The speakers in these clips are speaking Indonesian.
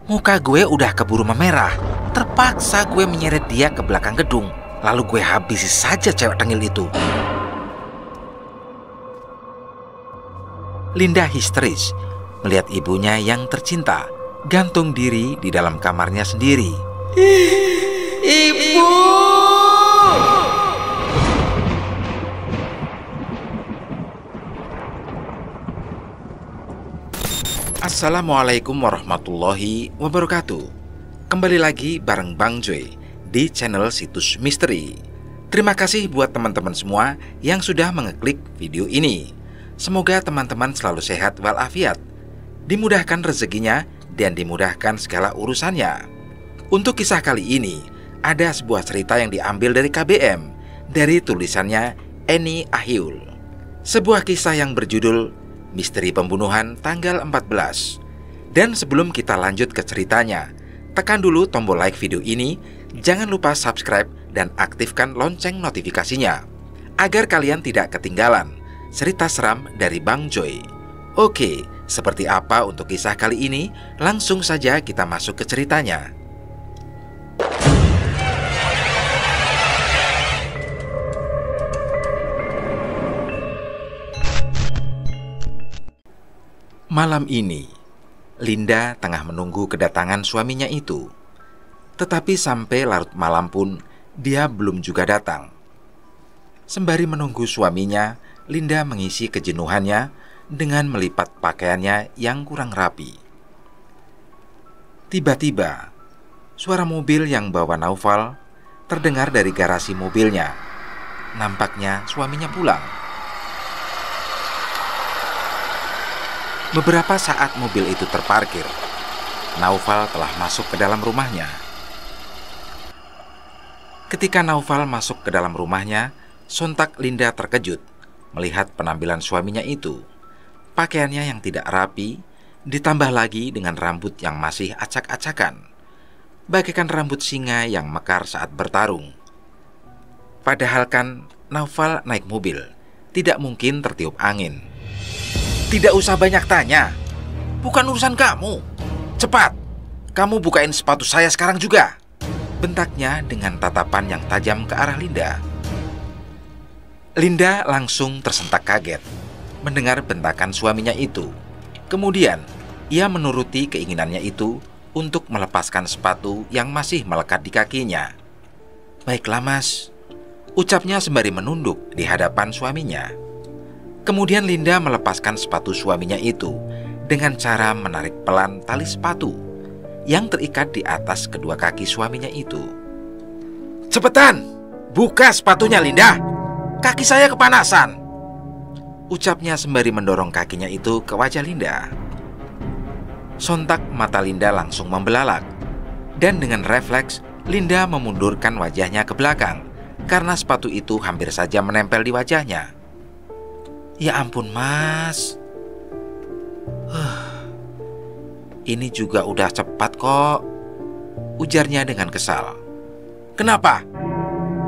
Muka gue udah keburu memerah. Terpaksa gue menyeret dia ke belakang gedung. Lalu gue habisi saja cewek tengil itu. Linda histeris melihat ibunya yang tercinta gantung diri di dalam kamarnya sendiri. Ibu! Assalamualaikum warahmatullahi wabarakatuh. Kembali lagi bareng Bang Joy di channel Situs Misteri. Terima kasih buat teman-teman semua yang sudah mengeklik video ini. Semoga teman-teman selalu sehat walafiat, dimudahkan rezekinya dan dimudahkan segala urusannya. Untuk kisah kali ini, ada sebuah cerita yang diambil dari KBM, dari tulisannya Eni Ahyul. Sebuah kisah yang berjudul Misteri Pembunuhan Tanggal 14. Dan sebelum kita lanjut ke ceritanya, tekan dulu tombol like video ini, jangan lupa subscribe dan aktifkan lonceng notifikasinya, agar kalian tidak ketinggalan cerita seram dari Bang Joy. Oke, seperti apa untuk kisah kali ini? Langsung saja kita masuk ke ceritanya. Malam ini, Linda tengah menunggu kedatangan suaminya itu. Tetapi sampai larut malam pun, dia belum juga datang. Sembari menunggu suaminya, Linda mengisi kejenuhannya dengan melipat pakaiannya yang kurang rapi. Tiba-tiba, suara mobil yang bawa Naufal terdengar dari garasi mobilnya. Nampaknya suaminya pulang. Beberapa saat mobil itu terparkir, Naufal telah masuk ke dalam rumahnya. Ketika Naufal masuk ke dalam rumahnya, sontak Linda terkejut melihat penampilan suaminya itu. Pakaiannya yang tidak rapi, ditambah lagi dengan rambut yang masih acak-acakan, bagaikan rambut singa yang mekar saat bertarung. Padahal kan Naufal naik mobil, tidak mungkin tertiup angin. Tidak usah banyak tanya, bukan urusan kamu. Cepat, kamu bukain sepatu saya sekarang juga, bentaknya dengan tatapan yang tajam ke arah Linda. Linda langsung tersentak kaget mendengar bentakan suaminya itu. Kemudian, ia menuruti keinginannya itu untuk melepaskan sepatu yang masih melekat di kakinya. Baiklah mas, ucapnya sembari menunduk di hadapan suaminya. Kemudian Linda melepaskan sepatu suaminya itu dengan cara menarik pelan tali sepatu yang terikat di atas kedua kaki suaminya itu. Cepetan, buka sepatunya Linda, kaki saya kepanasan, ucapnya sembari mendorong kakinya itu ke wajah Linda. Sontak mata Linda langsung membelalak, dan dengan refleks Linda memundurkan wajahnya ke belakang karena sepatu itu hampir saja menempel di wajahnya. Ya ampun mas, ini juga udah cepat kok, ujarnya dengan kesal. Kenapa?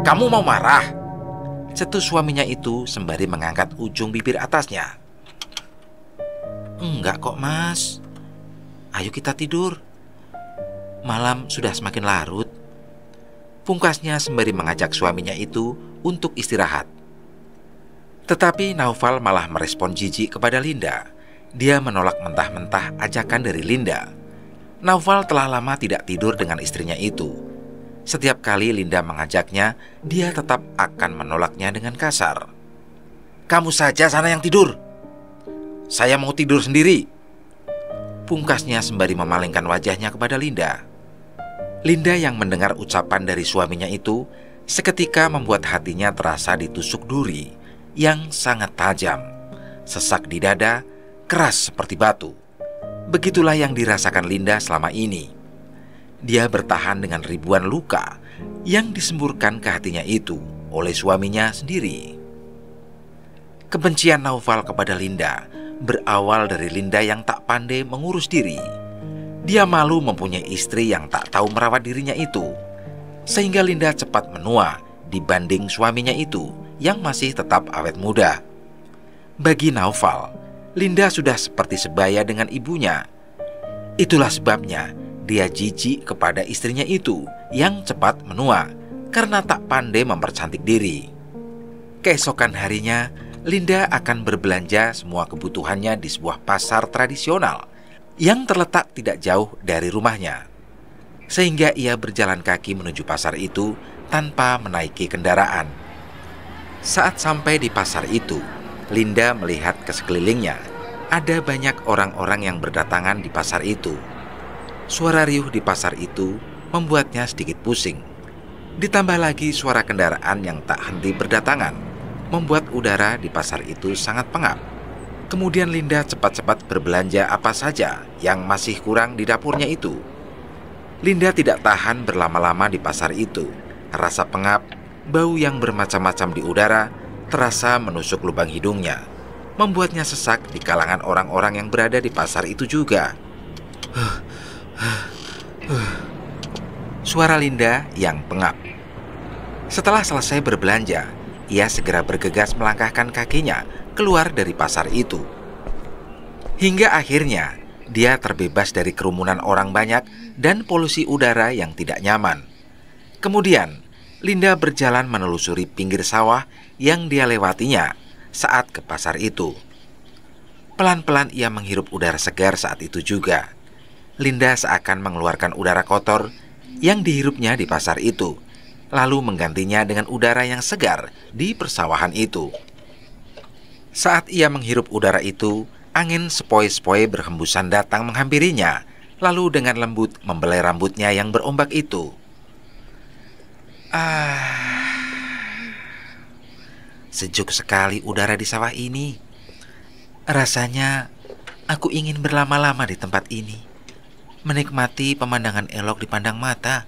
Kamu mau marah? Cetus suaminya itu sembari mengangkat ujung bibir atasnya. Enggak kok mas, ayo kita tidur, malam sudah semakin larut, pungkasnya sembari mengajak suaminya itu untuk istirahat. Tetapi Naufal malah merespon jijik kepada Linda. Dia menolak mentah-mentah ajakan dari Linda. Naufal telah lama tidak tidur dengan istrinya itu. Setiap kali Linda mengajaknya, dia tetap akan menolaknya dengan kasar. Kamu saja sana yang tidur, saya mau tidur sendiri, pungkasnya sembari memalingkan wajahnya kepada Linda. Linda yang mendengar ucapan dari suaminya itu seketika membuat hatinya terasa ditusuk duri yang sangat tajam, sesak di dada, keras seperti batu. Begitulah yang dirasakan Linda selama ini. Dia bertahan dengan ribuan luka yang disemburkan ke hatinya itu oleh suaminya sendiri. Kebencian Naufal kepada Linda berawal dari Linda yang tak pandai mengurus diri. Dia malu mempunyai istri yang tak tahu merawat dirinya itu, sehingga Linda cepat menua dibanding suaminya itu yang masih tetap awet muda. Bagi Naufal, Linda sudah seperti sebaya dengan ibunya. Itulah sebabnya Dia jijik kepada istrinya itu yang cepat menua karena tak pandai mempercantik diri. Keesokan harinya, Linda akan berbelanja semua kebutuhannya di sebuah pasar tradisional yang terletak tidak jauh dari rumahnya. Sehingga ia berjalan kaki menuju pasar itu tanpa menaiki kendaraan. Saat sampai di pasar itu, Linda melihat ke sekelilingnya. Ada banyak orang-orang yang berdatangan di pasar itu. Suara riuh di pasar itu membuatnya sedikit pusing. Ditambah lagi suara kendaraan yang tak henti berdatangan, membuat udara di pasar itu sangat pengap. Kemudian Linda cepat-cepat berbelanja apa saja yang masih kurang di dapurnya itu. Linda tidak tahan berlama-lama di pasar itu. Rasa pengap, bau yang bermacam-macam di udara terasa menusuk lubang hidungnya, membuatnya sesak di kalangan orang-orang yang berada di pasar itu juga. Suara Linda yang pengap. Setelah selesai berbelanja, ia segera bergegas melangkahkan kakinya keluar dari pasar itu. Hingga akhirnya dia terbebas dari kerumunan orang banyak dan polusi udara yang tidak nyaman. Kemudian Linda berjalan menelusuri pinggir sawah yang dia lewatinya saat ke pasar itu. Pelan-pelan ia menghirup udara segar saat itu juga. Linda seakan mengeluarkan udara kotor yang dihirupnya di pasar itu, lalu menggantinya dengan udara yang segar di persawahan itu. Saat ia menghirup udara itu, angin sepoi-sepoi berhembusan datang menghampirinya, lalu dengan lembut membelai rambutnya yang berombak itu. Sejuk sekali udara di sawah ini. Rasanya aku ingin berlama-lama di tempat ini, menikmati pemandangan elok dipandang mata.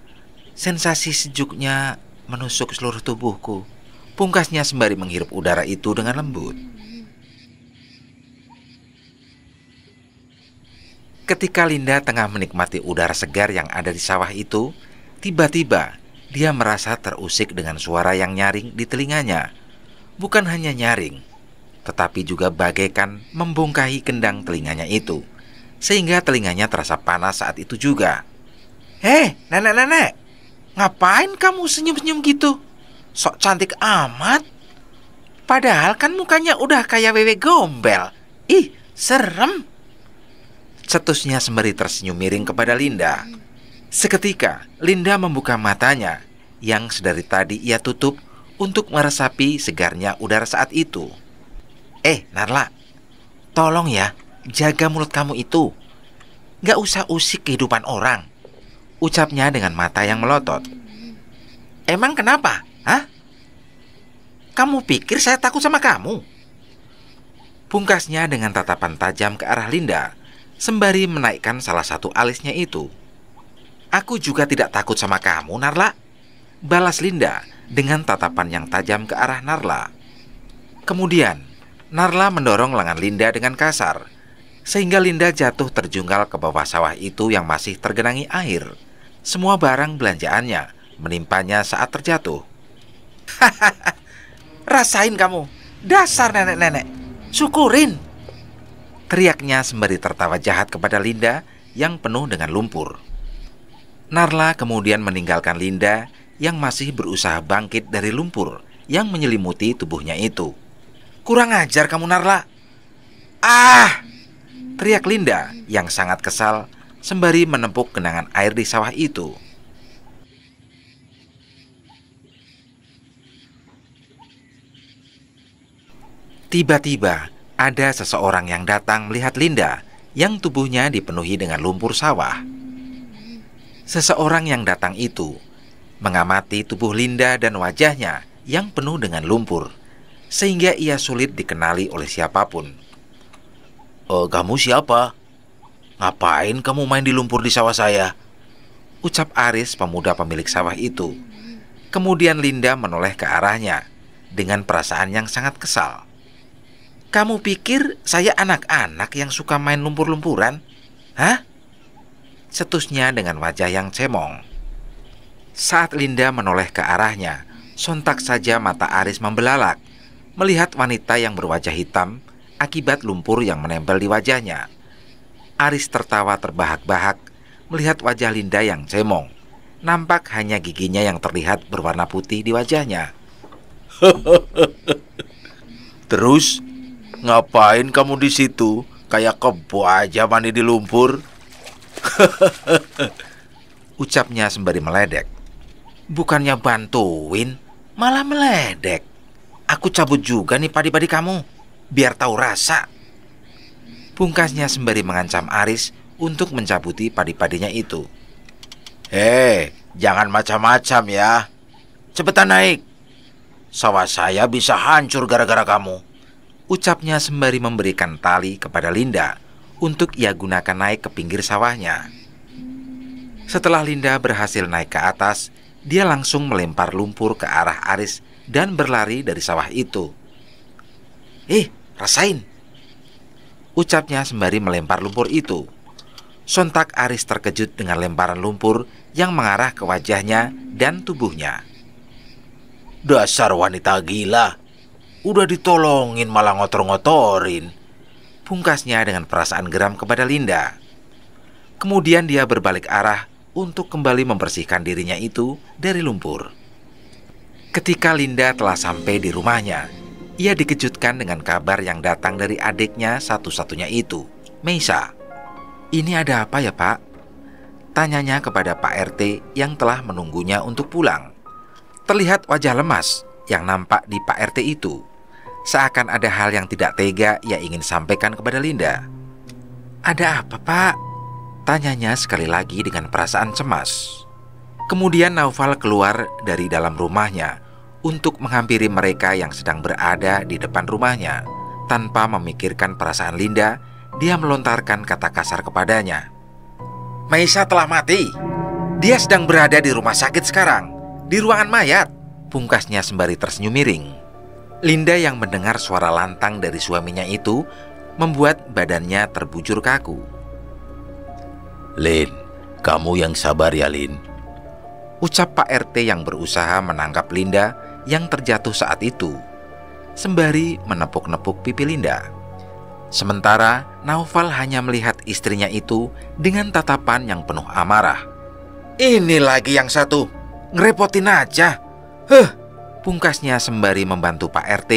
Sensasi sejuknya menusuk seluruh tubuhku. Pungkasnya sembari menghirup udara itu dengan lembut. Ketika Linda tengah menikmati udara segar yang ada di sawah itu, tiba-tiba dia merasa terusik dengan suara yang nyaring di telinganya. Bukan hanya nyaring, tetapi juga bagaikan membongkahi kendang telinganya itu, sehingga telinganya terasa panas saat itu juga. "Hei, nenek-nenek, ngapain kamu senyum-senyum gitu? Sok cantik amat. Padahal kan mukanya udah kayak wewe gombel. Ih, serem," cetusnya sembari tersenyum miring kepada Linda. Seketika, Linda membuka matanya yang sedari tadi ia tutup untuk meresapi segarnya udara saat itu. Narla, tolong ya, jaga mulut kamu itu. Gak usah usik kehidupan orang," ucapnya dengan mata yang melotot. "Emang kenapa? Hah? Kamu pikir saya takut sama kamu?" Pungkasnya dengan tatapan tajam ke arah Linda, sembari menaikkan salah satu alisnya itu. "Aku juga tidak takut sama kamu, Narla," balas Linda dengan tatapan yang tajam ke arah Narla. Kemudian Narla mendorong lengan Linda dengan kasar, sehingga Linda jatuh terjungkal ke bawah sawah itu yang masih tergenangi air. Semua barang belanjaannya menimpanya saat terjatuh. "Hahaha, rasain kamu, dasar nenek-nenek, syukurin," teriaknya sembari tertawa jahat kepada Linda yang penuh dengan lumpur. Narla kemudian meninggalkan Linda yang masih berusaha bangkit dari lumpur yang menyelimuti tubuhnya itu. "Kurang ajar kamu, Narla." Teriak Linda yang sangat kesal sembari menempuk genangan air di sawah itu. Tiba-tiba ada seseorang yang datang melihat Linda yang tubuhnya dipenuhi dengan lumpur sawah. Seseorang yang datang itu mengamati tubuh Linda dan wajahnya yang penuh dengan lumpur, sehingga ia sulit dikenali oleh siapapun. "Kamu siapa? Ngapain kamu main di lumpur di sawah saya?" ucap Aris, pemuda pemilik sawah itu. Kemudian Linda menoleh ke arahnya dengan perasaan yang sangat kesal. "Kamu pikir saya anak-anak yang suka main lumpur-lumpuran? Hah?" cetusnya dengan wajah yang cemong. Saat Linda menoleh ke arahnya, sontak saja mata Aris membelalak melihat wanita yang berwajah hitam akibat lumpur yang menempel di wajahnya. Aris tertawa terbahak-bahak melihat wajah Linda yang cemong. Nampak hanya giginya yang terlihat berwarna putih di wajahnya. Terus, ngapain kamu di situ? Kayak kebo aja mandi di lumpur. Ucapnya sembari meledek. Bukannya bantuin, malah meledek. Aku cabut juga nih padi-padi kamu, biar tahu rasa. Pungkasnya sembari mengancam Aris untuk mencabuti padi-padinya itu. Jangan macam-macam ya. Cepetan naik. Sawah saya bisa hancur gara-gara kamu. Ucapnya sembari memberikan tali kepada Linda untuk ia gunakan naik ke pinggir sawahnya. Setelah Linda berhasil naik ke atas, dia langsung melempar lumpur ke arah Aris dan berlari dari sawah itu. Rasain. Ucapnya sembari melempar lumpur itu. Sontak Aris terkejut dengan lemparan lumpur yang mengarah ke wajahnya dan tubuhnya. Dasar wanita gila. Udah ditolongin malah ngotor-ngotorin. Pungkasnya dengan perasaan geram kepada Linda. Kemudian dia berbalik arah untuk kembali membersihkan dirinya itu dari lumpur. Ketika Linda telah sampai di rumahnya, ia dikejutkan dengan kabar yang datang dari adiknya satu-satunya itu, Meisa. "Ini ada apa ya, Pak?" tanyanya kepada Pak RT yang telah menunggunya untuk pulang. Terlihat wajah lemas yang nampak di Pak RT itu. Seakan ada hal yang tidak tega ia ingin sampaikan kepada Linda. "Ada apa, Pak?" tanyanya sekali lagi dengan perasaan cemas. Kemudian Naufal keluar dari dalam rumahnya untuk menghampiri mereka yang sedang berada di depan rumahnya. Tanpa memikirkan perasaan Linda, dia melontarkan kata kasar kepadanya. "Meisa telah mati. Dia sedang berada di rumah sakit sekarang, di ruangan mayat," pungkasnya sembari tersenyum miring. Linda yang mendengar suara lantang dari suaminya itu membuat badannya terbujur kaku. Lin, kamu yang sabar ya, Lin. Ucap Pak RT yang berusaha menangkap Linda yang terjatuh saat itu, sembari menepuk-nepuk pipi Linda. Sementara Naufal hanya melihat istrinya itu dengan tatapan yang penuh amarah. "Ini lagi yang satu, ngerepotin aja. Pungkasnya sembari membantu Pak RT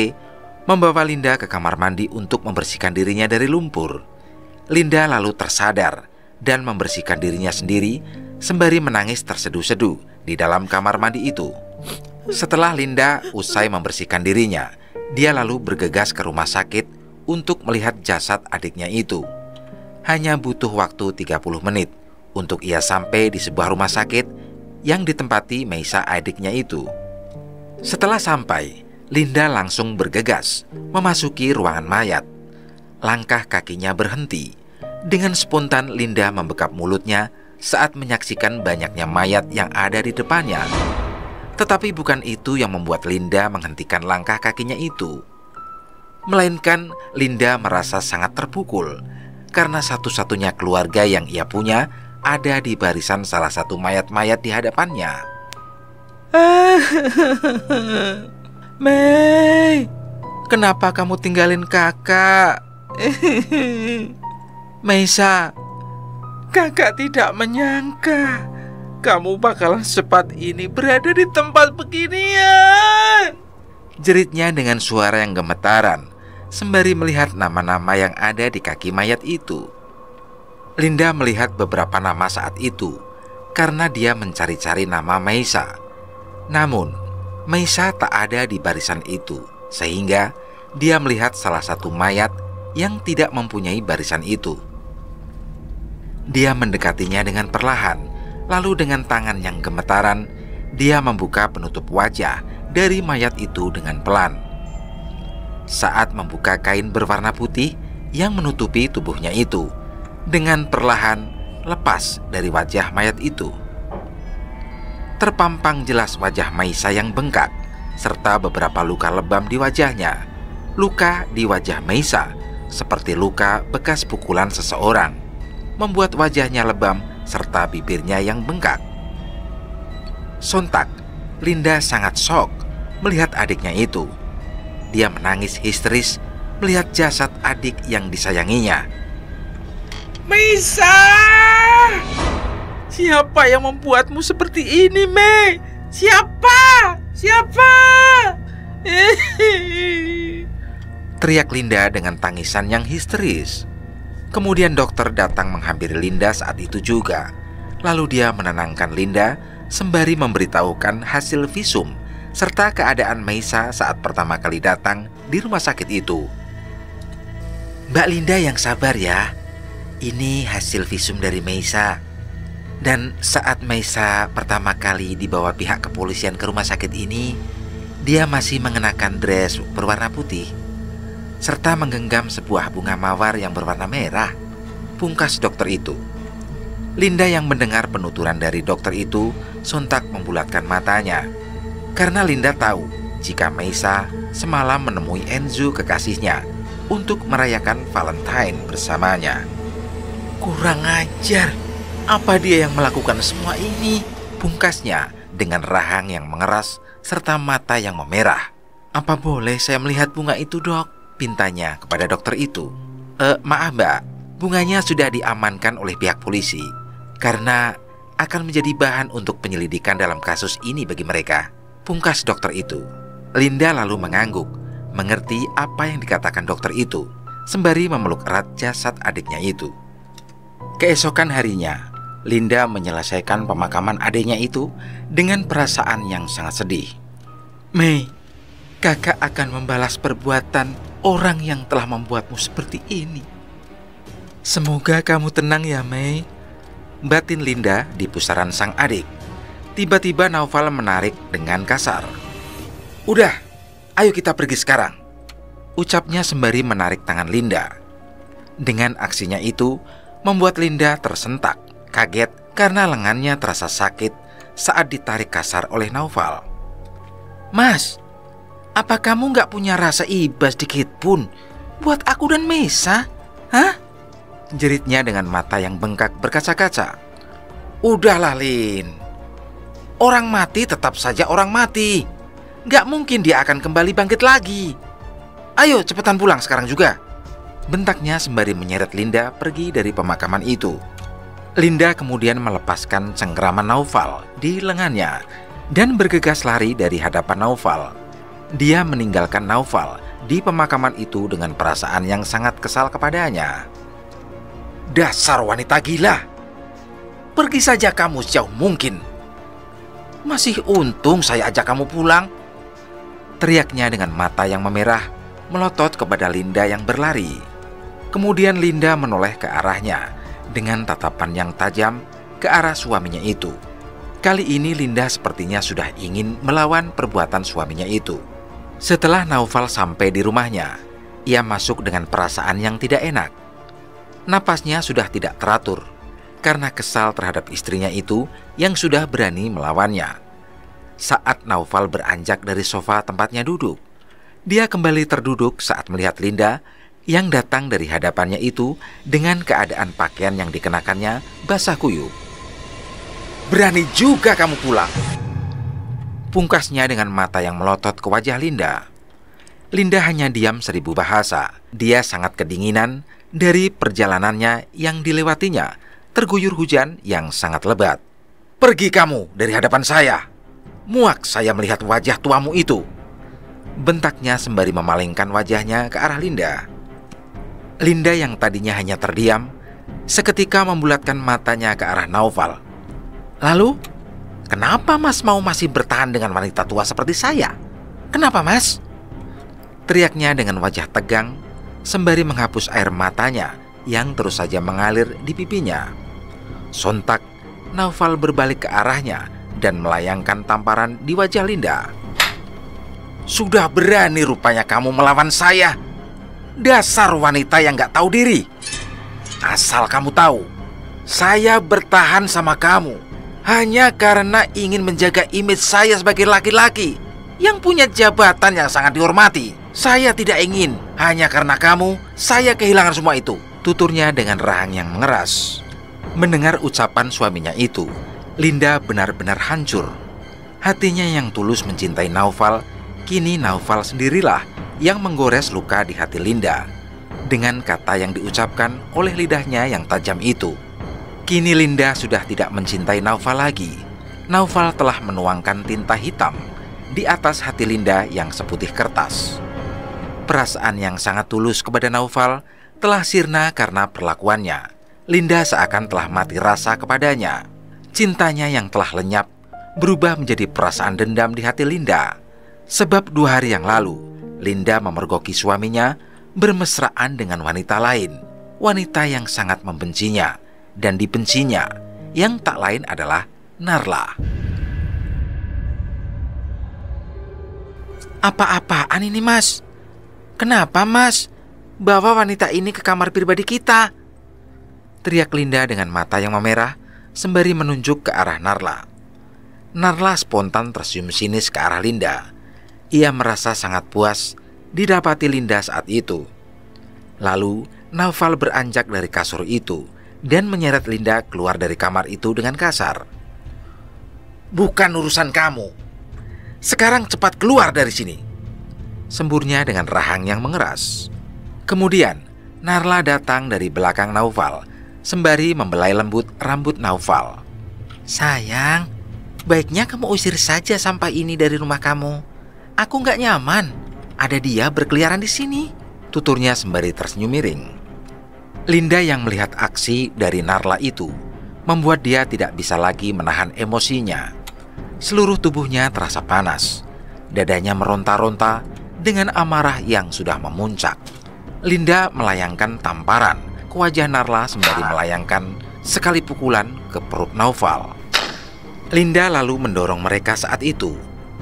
membawa Linda ke kamar mandi untuk membersihkan dirinya dari lumpur. Linda lalu tersadar dan membersihkan dirinya sendiri sembari menangis terseduh-seduh di dalam kamar mandi itu. Setelah Linda usai membersihkan dirinya, dia lalu bergegas ke rumah sakit untuk melihat jasad adiknya itu. Hanya butuh waktu 30 menit untuk ia sampai di sebuah rumah sakit yang ditempati Meisa adiknya itu. Setelah sampai, Linda langsung bergegas memasuki ruangan mayat. Langkah kakinya berhenti. Dengan spontan Linda membekap mulutnya saat menyaksikan banyaknya mayat yang ada di depannya. Tetapi bukan itu yang membuat Linda menghentikan langkah kakinya itu. Melainkan Linda merasa sangat terpukul karena satu-satunya keluarga yang ia punya ada di barisan salah satu mayat-mayat di hadapannya. "Mei, kenapa kamu tinggalin kakak?" "Meisa, kakak tidak menyangka kamu bakalan secepat ini berada di tempat beginian," jeritnya dengan suara yang gemetaran sembari melihat nama-nama yang ada di kaki mayat itu. Linda melihat beberapa nama saat itu karena dia mencari-cari nama Meisa. Namun, Meisa tak ada di barisan itu, sehingga dia melihat salah satu mayat yang tidak mempunyai barisan itu. Dia mendekatinya dengan perlahan, lalu dengan tangan yang gemetaran, dia membuka penutup wajah dari mayat itu dengan pelan. Saat membuka kain berwarna putih yang menutupi tubuhnya itu, dengan perlahan lepas dari wajah mayat itu. Terpampang jelas wajah Meisa yang bengkak, serta beberapa luka lebam di wajahnya. Luka di wajah Meisa seperti luka bekas pukulan seseorang, membuat wajahnya lebam serta bibirnya yang bengkak. Sontak, Linda sangat shock melihat adiknya itu. Dia menangis histeris melihat jasad adik yang disayanginya. "Meisa!" Siapa yang membuatmu seperti ini, Mei? Siapa? Siapa? Teriak Linda dengan tangisan yang histeris. Kemudian dokter datang menghampiri Linda saat itu juga. Lalu dia menenangkan Linda sembari memberitahukan hasil visum serta keadaan Meisa saat pertama kali datang di rumah sakit itu. Mbak Linda yang sabar ya. Ini hasil visum dari Meisa. Dan saat Meisa pertama kali dibawa pihak kepolisian ke rumah sakit ini, dia masih mengenakan dress berwarna putih serta menggenggam sebuah bunga mawar yang berwarna merah, pungkas dokter itu. Linda yang mendengar penuturan dari dokter itu sontak membulatkan matanya, karena Linda tahu jika Meisa semalam menemui Enzo kekasihnya untuk merayakan Valentine bersamanya. Kurang ajar, apa dia yang melakukan semua ini? Pungkasnya dengan rahang yang mengeras serta mata yang memerah. Apa boleh saya melihat bunga itu, Dok? Pintanya kepada dokter itu. Maaf Mbak, bunganya sudah diamankan oleh pihak polisi karena akan menjadi bahan untuk penyelidikan dalam kasus ini bagi mereka, pungkas dokter itu. Linda lalu mengangguk, mengerti apa yang dikatakan dokter itu, sembari memeluk erat jasad adiknya itu. Keesokan harinya, Linda menyelesaikan pemakaman adiknya itu dengan perasaan yang sangat sedih. Mei, kakak akan membalas perbuatan orang yang telah membuatmu seperti ini. Semoga kamu tenang ya, Mei, batin Linda di pusaran sang adik. Tiba-tiba Naufal menarik dengan kasar. Udah, ayo kita pergi sekarang, ucapnya sembari menarik tangan Linda. Dengan aksinya itu membuat Linda tersentak, kaget karena lengannya terasa sakit saat ditarik kasar oleh Naufal. Mas, apa kamu gak punya rasa iba sedikit pun buat aku dan Meisa? Hah? Jeritnya dengan mata yang bengkak berkaca-kaca. Udahlah Lin, orang mati tetap saja orang mati. Gak mungkin dia akan kembali bangkit lagi. Ayo cepetan pulang sekarang juga, bentaknya sembari menyeret Linda pergi dari pemakaman itu. Linda kemudian melepaskan cengkeraman Naufal di lengannya dan bergegas lari dari hadapan Naufal. Dia meninggalkan Naufal di pemakaman itu dengan perasaan yang sangat kesal kepadanya. Dasar wanita gila, pergi saja kamu sejauh mungkin. Masih untung saya ajak kamu pulang, teriaknya dengan mata yang memerah melotot kepada Linda yang berlari. Kemudian Linda menoleh ke arahnya dengan tatapan yang tajam ke arah suaminya itu. Kali ini Linda sepertinya sudah ingin melawan perbuatan suaminya itu. Setelah Naufal sampai di rumahnya, ia masuk dengan perasaan yang tidak enak. Napasnya sudah tidak teratur karena kesal terhadap istrinya itu yang sudah berani melawannya. Saat Naufal beranjak dari sofa tempatnya duduk, dia kembali terduduk saat melihat Linda yang datang dari hadapannya itu dengan keadaan pakaian yang dikenakannya basah kuyup. Berani juga kamu pulang, pungkasnya dengan mata yang melotot ke wajah Linda. Linda hanya diam 1000 bahasa. Dia sangat kedinginan dari perjalanannya yang dilewatinya, terguyur hujan yang sangat lebat. Pergi kamu dari hadapan saya. Muak saya melihat wajah tuamu itu, bentaknya sembari memalingkan wajahnya ke arah Linda. Linda yang tadinya hanya terdiam, seketika membulatkan matanya ke arah Naufal. Lalu, kenapa Mas mau masih bertahan dengan wanita tua seperti saya? Kenapa Mas? Teriaknya dengan wajah tegang, sembari menghapus air matanya yang terus saja mengalir di pipinya. Sontak, Naufal berbalik ke arahnya dan melayangkan tamparan di wajah Linda. Sudah berani rupanya kamu melawan saya. Dasar wanita yang gak tahu diri. Asal kamu tahu, saya bertahan sama kamu hanya karena ingin menjaga image saya sebagai laki-laki yang punya jabatan yang sangat dihormati. Saya tidak ingin hanya karena kamu saya kehilangan semua itu, tuturnya dengan rahang yang mengeras. Mendengar ucapan suaminya itu, Linda benar-benar hancur. Hatinya yang tulus mencintai Naufal, kini Naufal sendirilah yang menggores luka di hati Linda dengan kata yang diucapkan oleh lidahnya yang tajam itu. Kini Linda sudah tidak mencintai Naufal lagi. Naufal telah menuangkan tinta hitam di atas hati Linda yang seputih kertas. Perasaan yang sangat tulus kepada Naufal telah sirna karena perlakuannya. Linda seakan telah mati rasa kepadanya. Cintanya yang telah lenyap berubah menjadi perasaan dendam di hati Linda. Sebab 2 hari yang lalu, Linda memergoki suaminya bermesraan dengan wanita lain. Wanita yang sangat membencinya dan dibencinya, yang tak lain adalah Narla. Apa-apaan ini, Mas? Kenapa, Mas? Bawa wanita ini ke kamar pribadi kita. Teriak Linda dengan mata yang memerah sembari menunjuk ke arah Narla. Narla spontan tersenyum sinis ke arah Linda. Ia merasa sangat puas didapati Linda saat itu. Lalu Naufal beranjak dari kasur itu dan menyeret Linda keluar dari kamar itu dengan kasar. Bukan urusan kamu. Sekarang cepat keluar dari sini, semburnya dengan rahang yang mengeras. Kemudian Narla datang dari belakang Naufal sembari membelai lembut rambut Naufal. Sayang, baiknya kamu usir saja sampah ini dari rumah kamu. Aku nggak nyaman. Ada dia berkeliaran di sini, tuturnya sembari tersenyum miring. Linda yang melihat aksi dari Narla itu membuat dia tidak bisa lagi menahan emosinya. Seluruh tubuhnya terasa panas. Dadanya meronta-ronta dengan amarah yang sudah memuncak. Linda melayangkan tamparan ke wajah Narla sembari melayangkan sekali pukulan ke perut Naufal. Linda lalu mendorong mereka saat itu.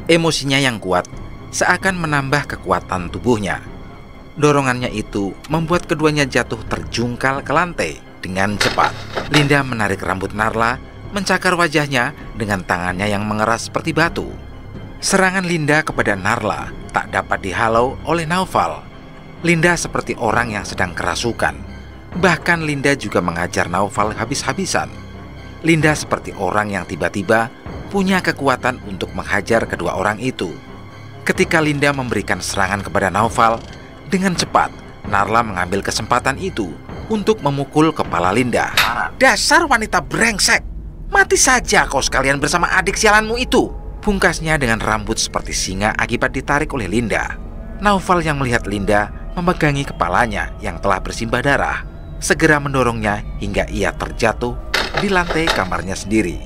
Emosinya yang kuat seakan menambah kekuatan tubuhnya. Dorongannya itu membuat keduanya jatuh terjungkal ke lantai dengan cepat. Linda menarik rambut Narla, mencakar wajahnya dengan tangannya yang mengeras seperti batu. Serangan Linda kepada Narla tak dapat dihalau oleh Naufal. Linda seperti orang yang sedang kerasukan. Bahkan Linda juga mengajar Naufal habis-habisan. Linda seperti orang yang tiba-tiba punya kekuatan untuk menghajar kedua orang itu. Ketika Linda memberikan serangan kepada Naufal, dengan cepat Narla mengambil kesempatan itu untuk memukul kepala Linda. Dasar wanita brengsek! Mati saja kau sekalian bersama adik sialanmu itu! Pungkasnya dengan rambut seperti singa akibat ditarik oleh Linda. Naufal yang melihat Linda memegangi kepalanya yang telah bersimbah darah, segera mendorongnya hingga ia terjatuh di lantai kamarnya sendiri.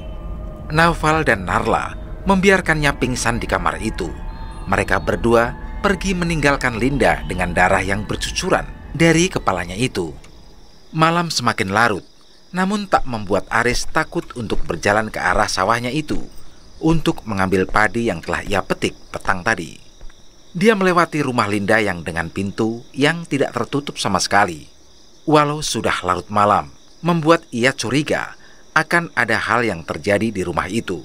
Naufal dan Narla membiarkannya pingsan di kamar itu. Mereka berdua pergi meninggalkan Linda dengan darah yang bercucuran dari kepalanya itu. Malam semakin larut, namun tak membuat Aris takut untuk berjalan ke arah sawahnya itu untuk mengambil padi yang telah ia petik petang tadi. Dia melewati rumah Linda yang dengan pintu yang tidak tertutup sama sekali. Walau sudah larut malam, membuat ia curiga akan ada hal yang terjadi di rumah itu.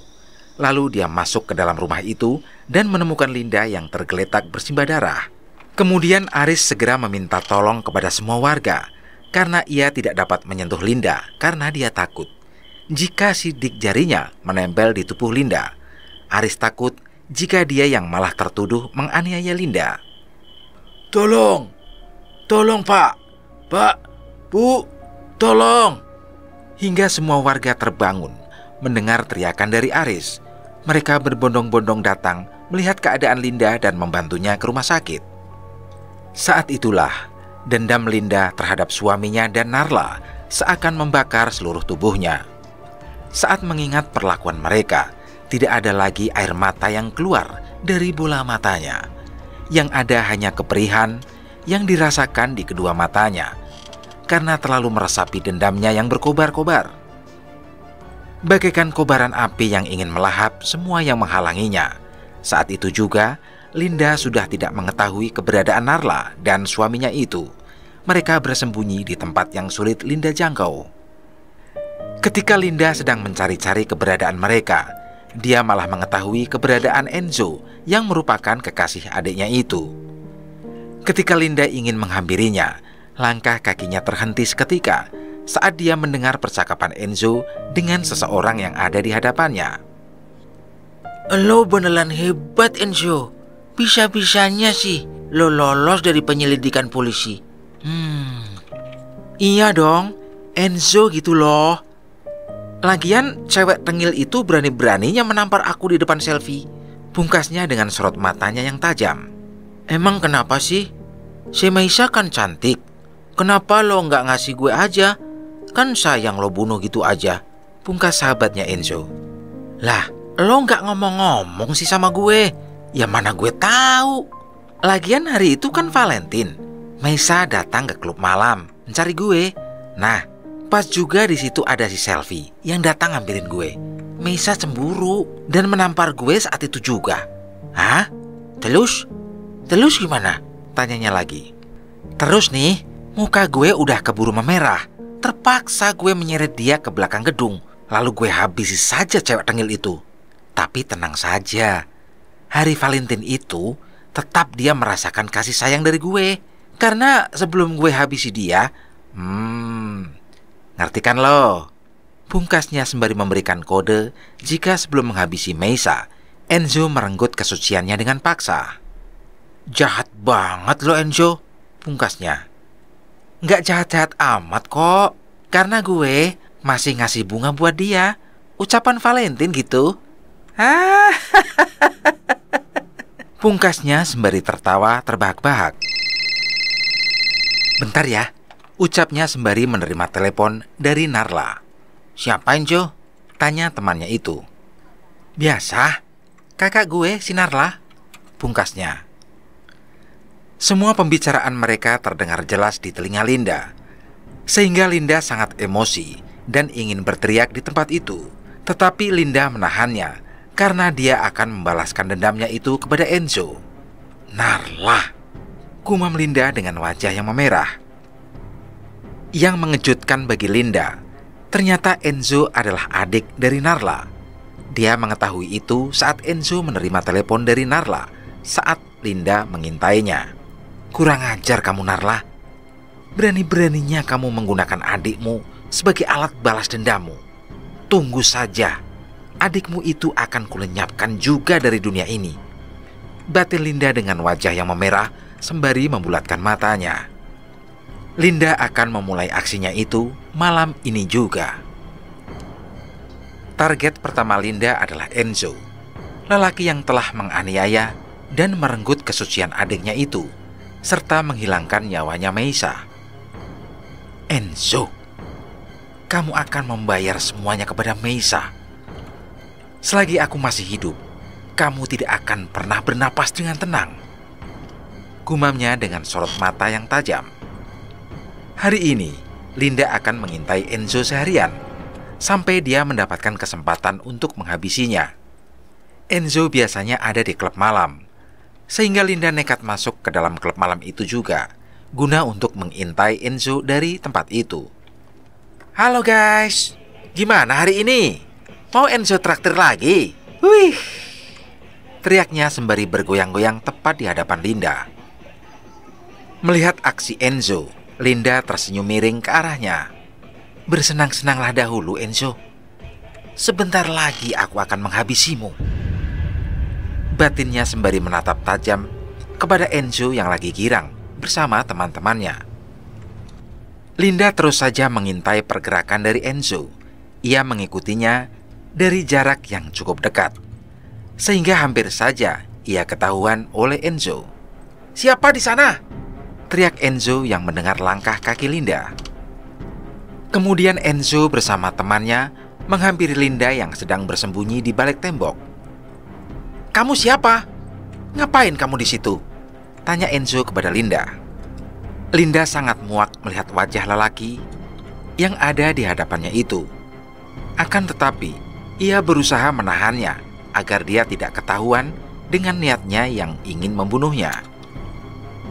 Lalu dia masuk ke dalam rumah itu dan menemukan Linda yang tergeletak bersimbah darah. Kemudian Aris segera meminta tolong kepada semua warga karena ia tidak dapat menyentuh Linda karena dia takut jika sidik jarinya menempel di tubuh Linda. Aris takut jika dia yang malah tertuduh menganiaya Linda. Tolong! Tolong, Pak! Pak! Bu! Tolong! Hingga semua warga terbangun mendengar teriakan dari Aris. Mereka berbondong-bondong datang melihat keadaan Linda dan membantunya ke rumah sakit. Saat itulah dendam Linda terhadap suaminya dan Narla seakan membakar seluruh tubuhnya. Saat mengingat perlakuan mereka, tidak ada lagi air mata yang keluar dari bola matanya. Yang ada hanya keperihan yang dirasakan di kedua matanya karena terlalu meresapi dendamnya yang berkobar-kobar. Bagaikan kobaran api yang ingin melahap semua yang menghalanginya. Saat itu juga, Linda sudah tidak mengetahui keberadaan Narla dan suaminya itu. Mereka bersembunyi di tempat yang sulit Linda jangkau. Ketika Linda sedang mencari-cari keberadaan mereka, dia malah mengetahui keberadaan Enzo yang merupakan kekasih adiknya itu. Ketika Linda ingin menghampirinya, langkah kakinya terhenti seketika saat dia mendengar percakapan Enzo dengan seseorang yang ada di hadapannya. Lo beneran hebat, Enzo. Bisa-bisanya sih lo lolos dari penyelidikan polisi. Iya dong, Enzo gitu loh. Lagian cewek tengil itu berani-beraninya menampar aku di depan Selvi. Pungkasnya dengan sorot matanya yang tajam. Emang kenapa sih? Si Meisa kan cantik. Kenapa lo nggak ngasih gue aja? Kan sayang lo bunuh gitu aja. Pungkas sahabatnya Enzo. Lah, lo nggak ngomong-ngomong sih sama gue. Ya mana gue tahu. Lagian hari itu kan Valentine. Meisa datang ke klub malam mencari gue. Nah, pas juga di situ ada si Selvi yang datang ngambilin gue. Meisa cemburu dan menampar gue saat itu juga. Hah? Terus? Terus gimana? Tanyanya lagi. Terus nih, muka gue udah keburu memerah. Terpaksa gue menyeret dia ke belakang gedung. Lalu gue habisi saja cewek tengil itu. Tapi tenang saja. Hari Valentine itu tetap dia merasakan kasih sayang dari gue. Karena sebelum gue habisi dia, ngerti kan lo? Pungkasnya sembari memberikan kode jika sebelum menghabisi Meisa, Enzo merenggut kesuciannya dengan paksa. Jahat banget lo Enzo, pungkasnya. Nggak jahat-jahat amat kok, karena gue masih ngasih bunga buat dia. Ucapan Valentine gitu. Pungkasnya sembari tertawa terbahak-bahak. Bentar ya, ucapnya sembari menerima telepon dari Narla. Siapa Enzo? Tanya temannya itu. Biasa, kakak gue si Narla, pungkasnya. Semua pembicaraan mereka terdengar jelas di telinga Linda, sehingga Linda sangat emosi dan ingin berteriak di tempat itu. Tetapi Linda menahannya karena dia akan membalaskan dendamnya itu kepada Enzo. Narla, gumam Linda dengan wajah yang memerah. Yang mengejutkan bagi Linda, ternyata Enzo adalah adik dari Narla. Dia mengetahui itu saat Enzo menerima telepon dari Narla saat Linda mengintainya. Kurang ajar kamu Narla. Berani-beraninya kamu menggunakan adikmu sebagai alat balas dendammu. Tunggu saja, adikmu itu akan kulenyapkan juga dari dunia ini. Batin Linda dengan wajah yang memerah sembari membulatkan matanya. Linda akan memulai aksinya itu malam ini juga. Target pertama Linda adalah Enzo, lelaki yang telah menganiaya dan merenggut kesucian adiknya itu, serta menghilangkan nyawanya Meisa. Enzo, kamu akan membayar semuanya kepada Meisa. Selagi aku masih hidup, kamu tidak akan pernah bernapas dengan tenang. Gumamnya dengan sorot mata yang tajam. Hari ini, Linda akan mengintai Enzo seharian, sampai dia mendapatkan kesempatan untuk menghabisinya. Enzo biasanya ada di klub malam, sehingga Linda nekat masuk ke dalam klub malam itu juga, guna untuk mengintai Enzo dari tempat itu. Halo guys, gimana hari ini? Mau Enzo traktir lagi? Wih! Teriaknya sembari bergoyang-goyang tepat di hadapan Linda. Melihat aksi Enzo, Linda tersenyum miring ke arahnya. Bersenang-senanglah dahulu Enzo. Sebentar lagi aku akan menghabisimu. Batinnya sembari menatap tajam kepada Enzo yang lagi girang bersama teman-temannya. Linda terus saja mengintai pergerakan dari Enzo. Ia mengikutinya dari jarak yang cukup dekat, sehingga hampir saja ia ketahuan oleh Enzo. Siapa di sana? Teriak Enzo yang mendengar langkah kaki Linda. Kemudian Enzo bersama temannya menghampiri Linda yang sedang bersembunyi di balik tembok. Kamu siapa? Ngapain kamu di situ? Tanya Enzo kepada Linda. Linda sangat muak melihat wajah lelaki yang ada di hadapannya itu. Akan tetapi, ia berusaha menahannya agar dia tidak ketahuan dengan niatnya yang ingin membunuhnya.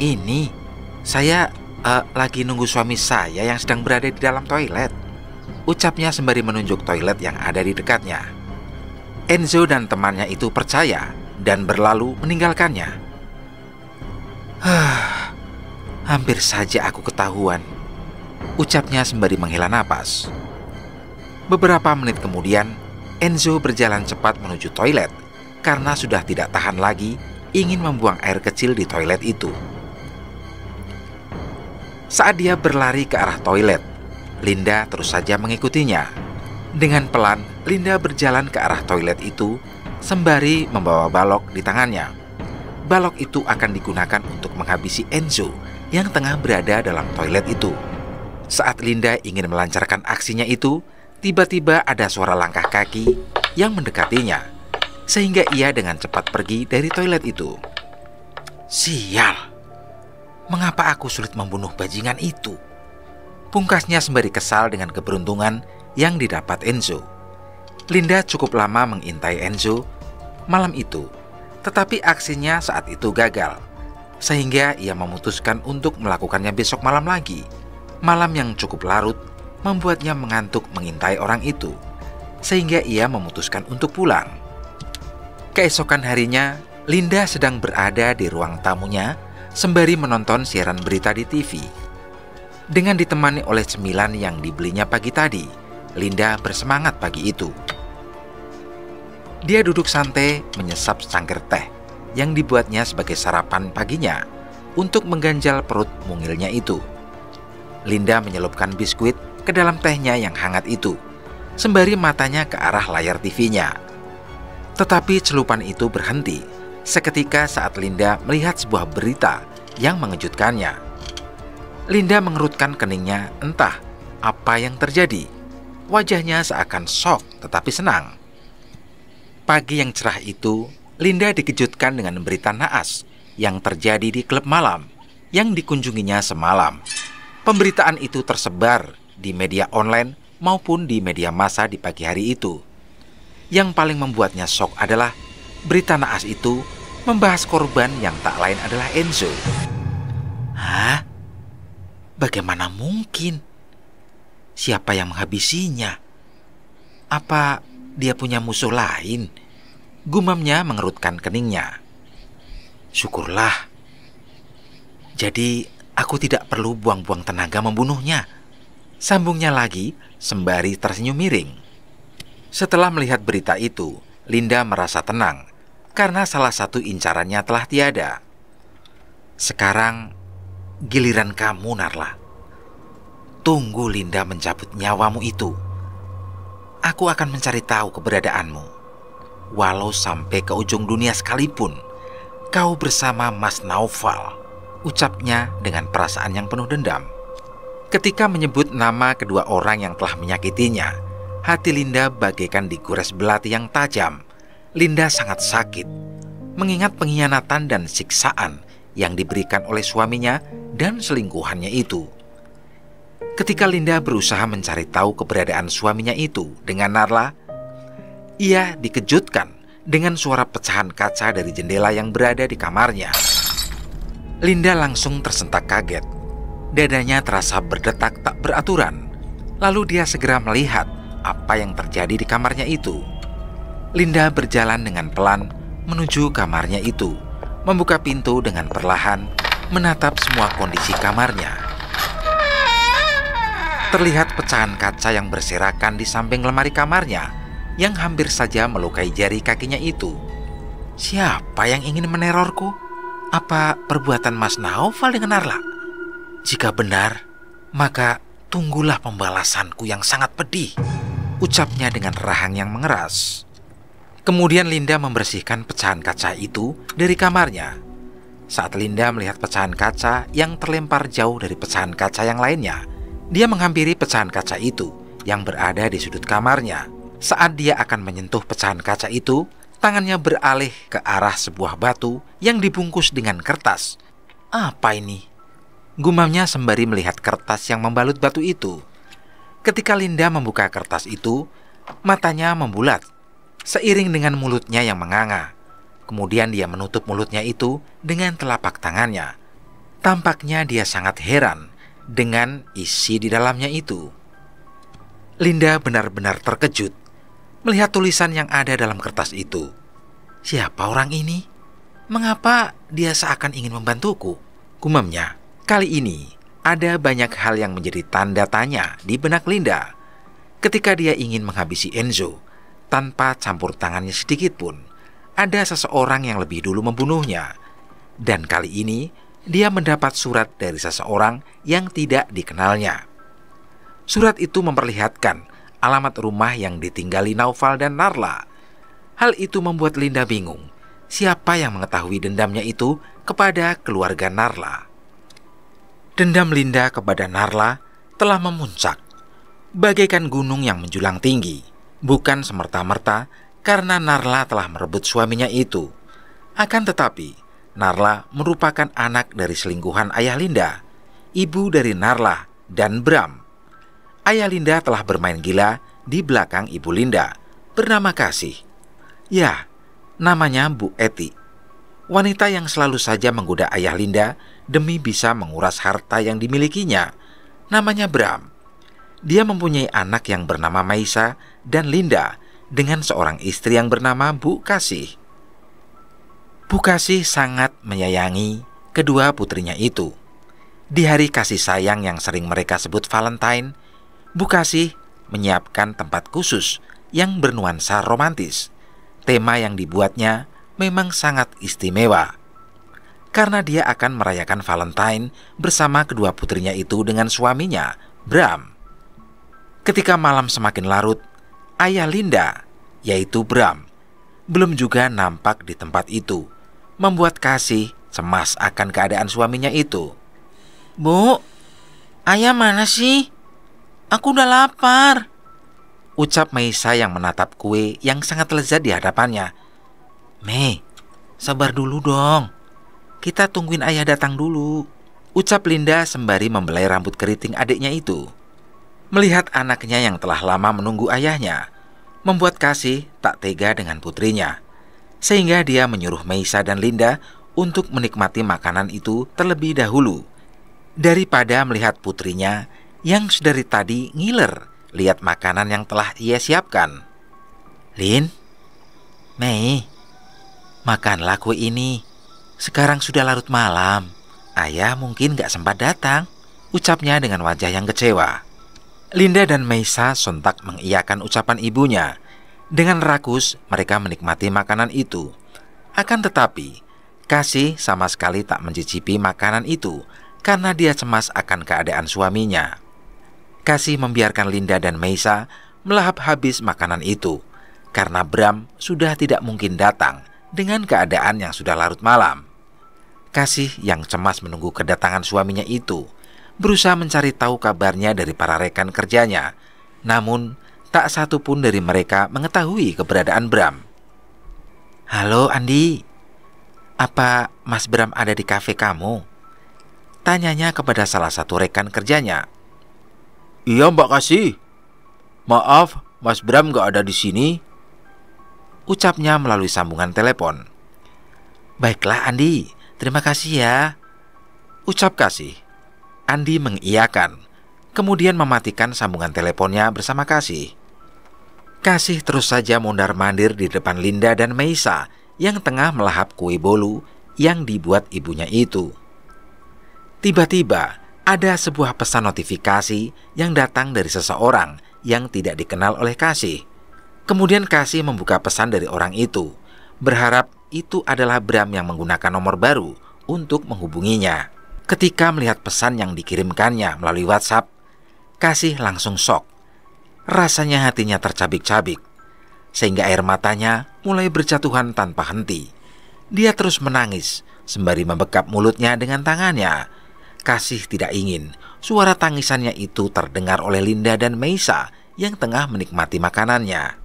Ini saya lagi nunggu suami saya yang sedang berada di dalam toilet, ucapnya sembari menunjuk toilet yang ada di dekatnya. Enzo dan temannya itu percaya dan berlalu meninggalkannya. Hampir saja aku ketahuan, ucapnya sembari menghela napas. Beberapa menit kemudian, Enzo berjalan cepat menuju toilet karena sudah tidak tahan lagi ingin membuang air kecil di toilet itu. Saat dia berlari ke arah toilet, Linda terus saja mengikutinya. Dengan pelan, Linda berjalan ke arah toilet itu sembari membawa balok di tangannya. Balok itu akan digunakan untuk menghabisi Enzo yang tengah berada dalam toilet itu. Saat Linda ingin melancarkan aksinya itu, tiba-tiba ada suara langkah kaki yang mendekatinya, sehingga ia dengan cepat pergi dari toilet itu. Sial, mengapa aku sulit membunuh bajingan itu? Pungkasnya sembari kesal dengan keberuntungan yang didapat Enzo. Linda cukup lama mengintai Enzo malam itu, tetapi aksinya saat itu gagal, sehingga ia memutuskan untuk melakukannya besok malam lagi. Malam yang cukup larut membuatnya mengantuk mengintai orang itu, sehingga ia memutuskan untuk pulang. Keesokan harinya, Linda sedang berada di ruang tamunya sembari menonton siaran berita di TV. Dengan ditemani oleh cemilan yang dibelinya pagi tadi, Linda bersemangat pagi itu. Dia duduk santai menyesap secangkir teh yang dibuatnya sebagai sarapan paginya untuk mengganjal perut mungilnya itu. Linda menyelupkan biskuit ke dalam tehnya yang hangat itu, sembari matanya ke arah layar TV-nya. Tetapi celupan itu berhenti seketika saat Linda melihat sebuah berita yang mengejutkannya. Linda mengerutkan keningnya, entah apa yang terjadi. Wajahnya seakan shock tetapi senang. Pagi yang cerah itu, Linda dikejutkan dengan berita naas yang terjadi di klub malam yang dikunjunginya semalam. Pemberitaan itu tersebar di media online maupun di media massa di pagi hari itu. Yang paling membuatnya shock adalah berita naas itu membahas korban yang tak lain adalah Enzo. Hah? Bagaimana mungkin? Siapa yang menghabisinya? Apa dia punya musuh lain? Gumamnya mengerutkan keningnya. Syukurlah. Jadi aku tidak perlu buang-buang tenaga membunuhnya, sambungnya lagi sembari tersenyum miring. Setelah melihat berita itu, Linda merasa tenang karena salah satu incarannya telah tiada. Sekarang giliran kamu, Narla. Tunggu Linda mencabut nyawamu itu. Aku akan mencari tahu keberadaanmu. Walau sampai ke ujung dunia sekalipun, kau bersama Mas Naufal, ucapnya dengan perasaan yang penuh dendam. Ketika menyebut nama kedua orang yang telah menyakitinya, hati Linda bagaikan digores belati yang tajam. Linda sangat sakit, mengingat pengkhianatan dan siksaan yang diberikan oleh suaminya dan selingkuhannya itu. Ketika Linda berusaha mencari tahu keberadaan suaminya itu dengan Narla, ia dikejutkan dengan suara pecahan kaca dari jendela yang berada di kamarnya. Linda langsung tersentak kaget. Dadanya terasa berdetak tak beraturan. Lalu dia segera melihat apa yang terjadi di kamarnya itu. Linda berjalan dengan pelan menuju kamarnya itu, membuka pintu dengan perlahan, menatap semua kondisi kamarnya. Terlihat pecahan kaca yang berserakan di samping lemari kamarnya yang hampir saja melukai jari kakinya itu. Siapa yang ingin menerorku? Apa perbuatan Mas Naufal dengan Narla? Jika benar, maka tunggulah pembalasanku yang sangat pedih, ucapnya dengan rahang yang mengeras. Kemudian Linda membersihkan pecahan kaca itu dari kamarnya. Saat Linda melihat pecahan kaca yang terlempar jauh dari pecahan kaca yang lainnya, dia menghampiri pecahan kaca itu yang berada di sudut kamarnya. Saat dia akan menyentuh pecahan kaca itu, tangannya beralih ke arah sebuah batu yang dibungkus dengan kertas. Apa ini? Gumamnya sembari melihat kertas yang membalut batu itu. Ketika Linda membuka kertas itu, matanya membulat, seiring dengan mulutnya yang menganga. Kemudian dia menutup mulutnya itu dengan telapak tangannya. Tampaknya dia sangat heran dengan isi di dalamnya itu. Linda benar-benar terkejut melihat tulisan yang ada dalam kertas itu. Siapa orang ini? Mengapa dia seakan ingin membantuku? Gumamnya. Kali ini ada banyak hal yang menjadi tanda tanya di benak Linda. Ketika dia ingin menghabisi Enzo tanpa campur tangannya sedikit pun, ada seseorang yang lebih dulu membunuhnya. Dan kali ini dia mendapat surat dari seseorang yang tidak dikenalnya. Surat itu memperlihatkan alamat rumah yang ditinggali Naufal dan Narla. Hal itu membuat Linda bingung. Siapa yang mengetahui dendamnya itu kepada keluarga Narla? Dendam Linda kepada Narla telah memuncak, bagaikan gunung yang menjulang tinggi. Bukan semerta-merta karena Narla telah merebut suaminya itu. Akan tetapi, Narla merupakan anak dari selingkuhan ayah Linda, ibu dari Narla dan Bram. Ayah Linda telah bermain gila di belakang ibu Linda, bernama Kasih. Ya, namanya Bu Eti. Wanita yang selalu saja menggoda ayah Linda demi bisa menguras harta yang dimilikinya. Namanya Bram. Dia mempunyai anak yang bernama Maisa dan Linda dengan seorang istri yang bernama Bu Kasih. Bu Kasih sangat menyayangi kedua putrinya itu. Di hari kasih sayang yang sering mereka sebut Valentine, Bu Kasih menyiapkan tempat khusus yang bernuansa romantis. Tema yang dibuatnya memang sangat istimewa, karena dia akan merayakan Valentine bersama kedua putrinya itu dengan suaminya, Bram. Ketika malam semakin larut, ayah Linda, yaitu Bram, belum juga nampak di tempat itu, membuat Kasih cemas akan keadaan suaminya itu. Bu, ayah mana sih? Aku udah lapar, ucap Maisa yang menatap kue yang sangat lezat di hadapannya. Mei, sabar dulu dong. Kita tungguin ayah datang dulu, ucap Linda sembari membelai rambut keriting adiknya itu. Melihat anaknya yang telah lama menunggu ayahnya, membuat Kasih tak tega dengan putrinya, sehingga dia menyuruh Maisa dan Linda untuk menikmati makanan itu terlebih dahulu, daripada melihat putrinya yang sedari tadi ngiler lihat makanan yang telah ia siapkan. Lin, Mei, makanlah kue ini. Sekarang sudah larut malam, ayah mungkin gak sempat datang, ucapnya dengan wajah yang kecewa. Linda dan Maisa sontak mengiyakan ucapan ibunya. Dengan rakus mereka menikmati makanan itu. Akan tetapi, Kasih sama sekali tak mencicipi makanan itu karena dia cemas akan keadaan suaminya. Kasih membiarkan Linda dan Maisa melahap habis makanan itu karena Bram sudah tidak mungkin datang dengan keadaan yang sudah larut malam. Kasih yang cemas menunggu kedatangan suaminya itu berusaha mencari tahu kabarnya dari para rekan kerjanya, namun tak satu pun dari mereka mengetahui keberadaan Bram. Halo Andi, apa Mas Bram ada di kafe kamu? Tanyanya kepada salah satu rekan kerjanya. Iya Mbak Kasih, maaf Mas Bram gak ada di sini, ucapnya melalui sambungan telepon. Baiklah Andi, terima kasih ya, ucap Kasih. Andi mengiyakan, kemudian mematikan sambungan teleponnya bersama Kasih. Kasih terus saja mondar-mandir di depan Linda dan Maisa yang tengah melahap kue bolu yang dibuat ibunya itu. Tiba-tiba ada sebuah pesan notifikasi yang datang dari seseorang yang tidak dikenal oleh Kasih. Kemudian Kasih membuka pesan dari orang itu, berharap itu adalah Bram yang menggunakan nomor baru untuk menghubunginya. Ketika melihat pesan yang dikirimkannya melalui WhatsApp, Kasih langsung shock. Rasanya hatinya tercabik-cabik, sehingga air matanya mulai berjatuhan tanpa henti. Dia terus menangis, sembari membekap mulutnya dengan tangannya. Kasih tidak ingin suara tangisannya itu terdengar oleh Linda dan Maisa yang tengah menikmati makanannya.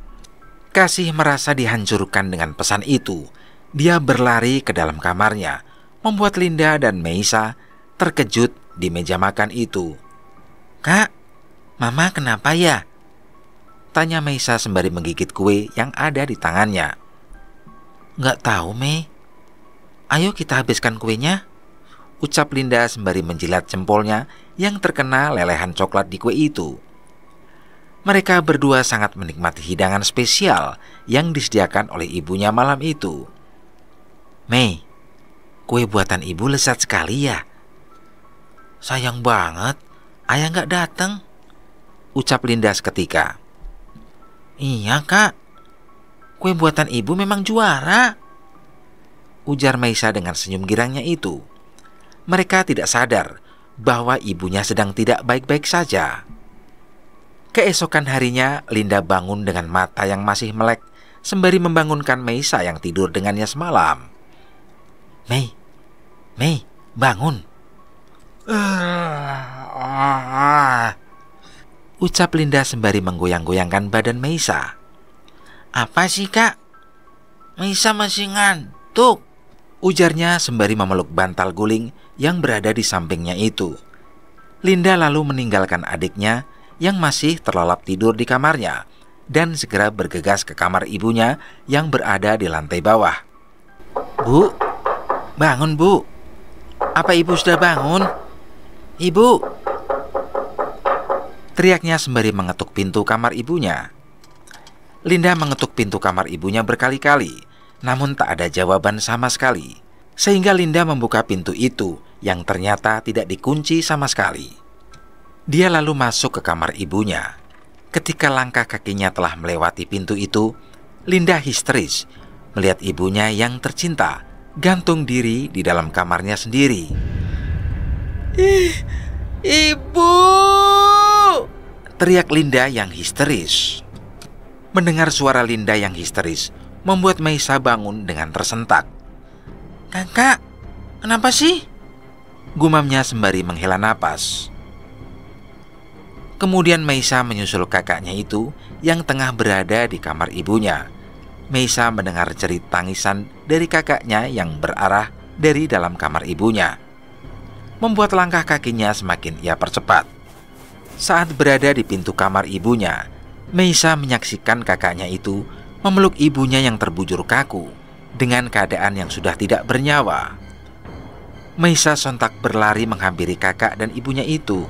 Kasih merasa dihancurkan dengan pesan itu. Dia berlari ke dalam kamarnya, membuat Linda dan Maisa terkejut di meja makan itu. Kak, Mama kenapa ya? Tanya Maisa sembari menggigit kue yang ada di tangannya. Nggak tahu, Mei. Ayo kita habiskan kuenya, ucap Linda sembari menjilat jempolnya yang terkena lelehan coklat di kue itu. Mereka berdua sangat menikmati hidangan spesial yang disediakan oleh ibunya malam itu. Mei, kue buatan ibu lezat sekali ya. Sayang banget, ayah nggak datang, ucap Linda seketika. Iya kak, kue buatan ibu memang juara, ujar Maisa dengan senyum girangnya itu. Mereka tidak sadar bahwa ibunya sedang tidak baik-baik saja. Keesokan harinya, Linda bangun dengan mata yang masih melek, sembari membangunkan Meisa yang tidur dengannya semalam. Mei, bangun. Ucap Linda sembari menggoyang-goyangkan badan Meisa. Apa sih, Kak? Meisa masih ngantuk, ujarnya sembari memeluk bantal guling yang berada di sampingnya itu. Linda lalu meninggalkan adiknya yang masih terlelap tidur di kamarnya dan segera bergegas ke kamar ibunya yang berada di lantai bawah. Bu, bangun Bu. Apa ibu sudah bangun? Ibu, teriaknya sembari mengetuk pintu kamar ibunya. Linda mengetuk pintu kamar ibunya berkali-kali, namun tak ada jawaban sama sekali, sehingga Linda membuka pintu itu yang ternyata tidak dikunci sama sekali. Dia lalu masuk ke kamar ibunya. Ketika langkah kakinya telah melewati pintu itu, Linda histeris melihat ibunya yang tercinta gantung diri di dalam kamarnya sendiri. Ibu! Teriak Linda yang histeris. Mendengar suara Linda yang histeris membuat Meisa bangun dengan tersentak. Kakak, kenapa sih? Gumamnya sembari menghela napas. Kemudian Meisa menyusul kakaknya itu yang tengah berada di kamar ibunya. Meisa mendengar jerit tangisan dari kakaknya yang berarah dari dalam kamar ibunya, membuat langkah kakinya semakin ia percepat. Saat berada di pintu kamar ibunya, Meisa menyaksikan kakaknya itu memeluk ibunya yang terbujur kaku dengan keadaan yang sudah tidak bernyawa. Meisa sontak berlari menghampiri kakak dan ibunya itu.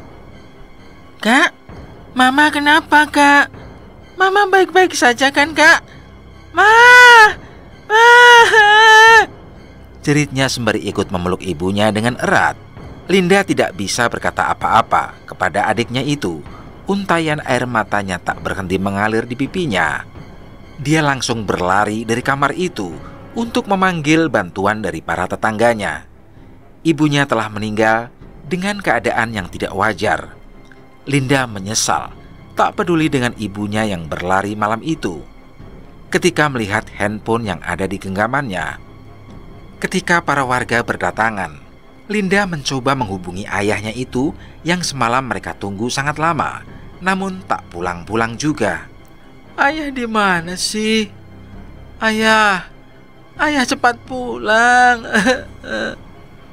Kak, Mama kenapa, Kak? Mama baik-baik saja kan, Kak? Ma! Jeritnya sembari ikut memeluk ibunya dengan erat. Linda tidak bisa berkata apa-apa kepada adiknya itu. Untayan air matanya tak berhenti mengalir di pipinya. Dia langsung berlari dari kamar itu untuk memanggil bantuan dari para tetangganya. Ibunya telah meninggal dengan keadaan yang tidak wajar. Linda menyesal, tak peduli dengan ibunya yang berlari malam itu. Ketika melihat handphone yang ada di genggamannya. Ketika para warga berdatangan, Linda mencoba menghubungi ayahnya itu yang semalam mereka tunggu sangat lama, namun tak pulang-pulang juga. Ayah di mana sih? Ayah cepat pulang.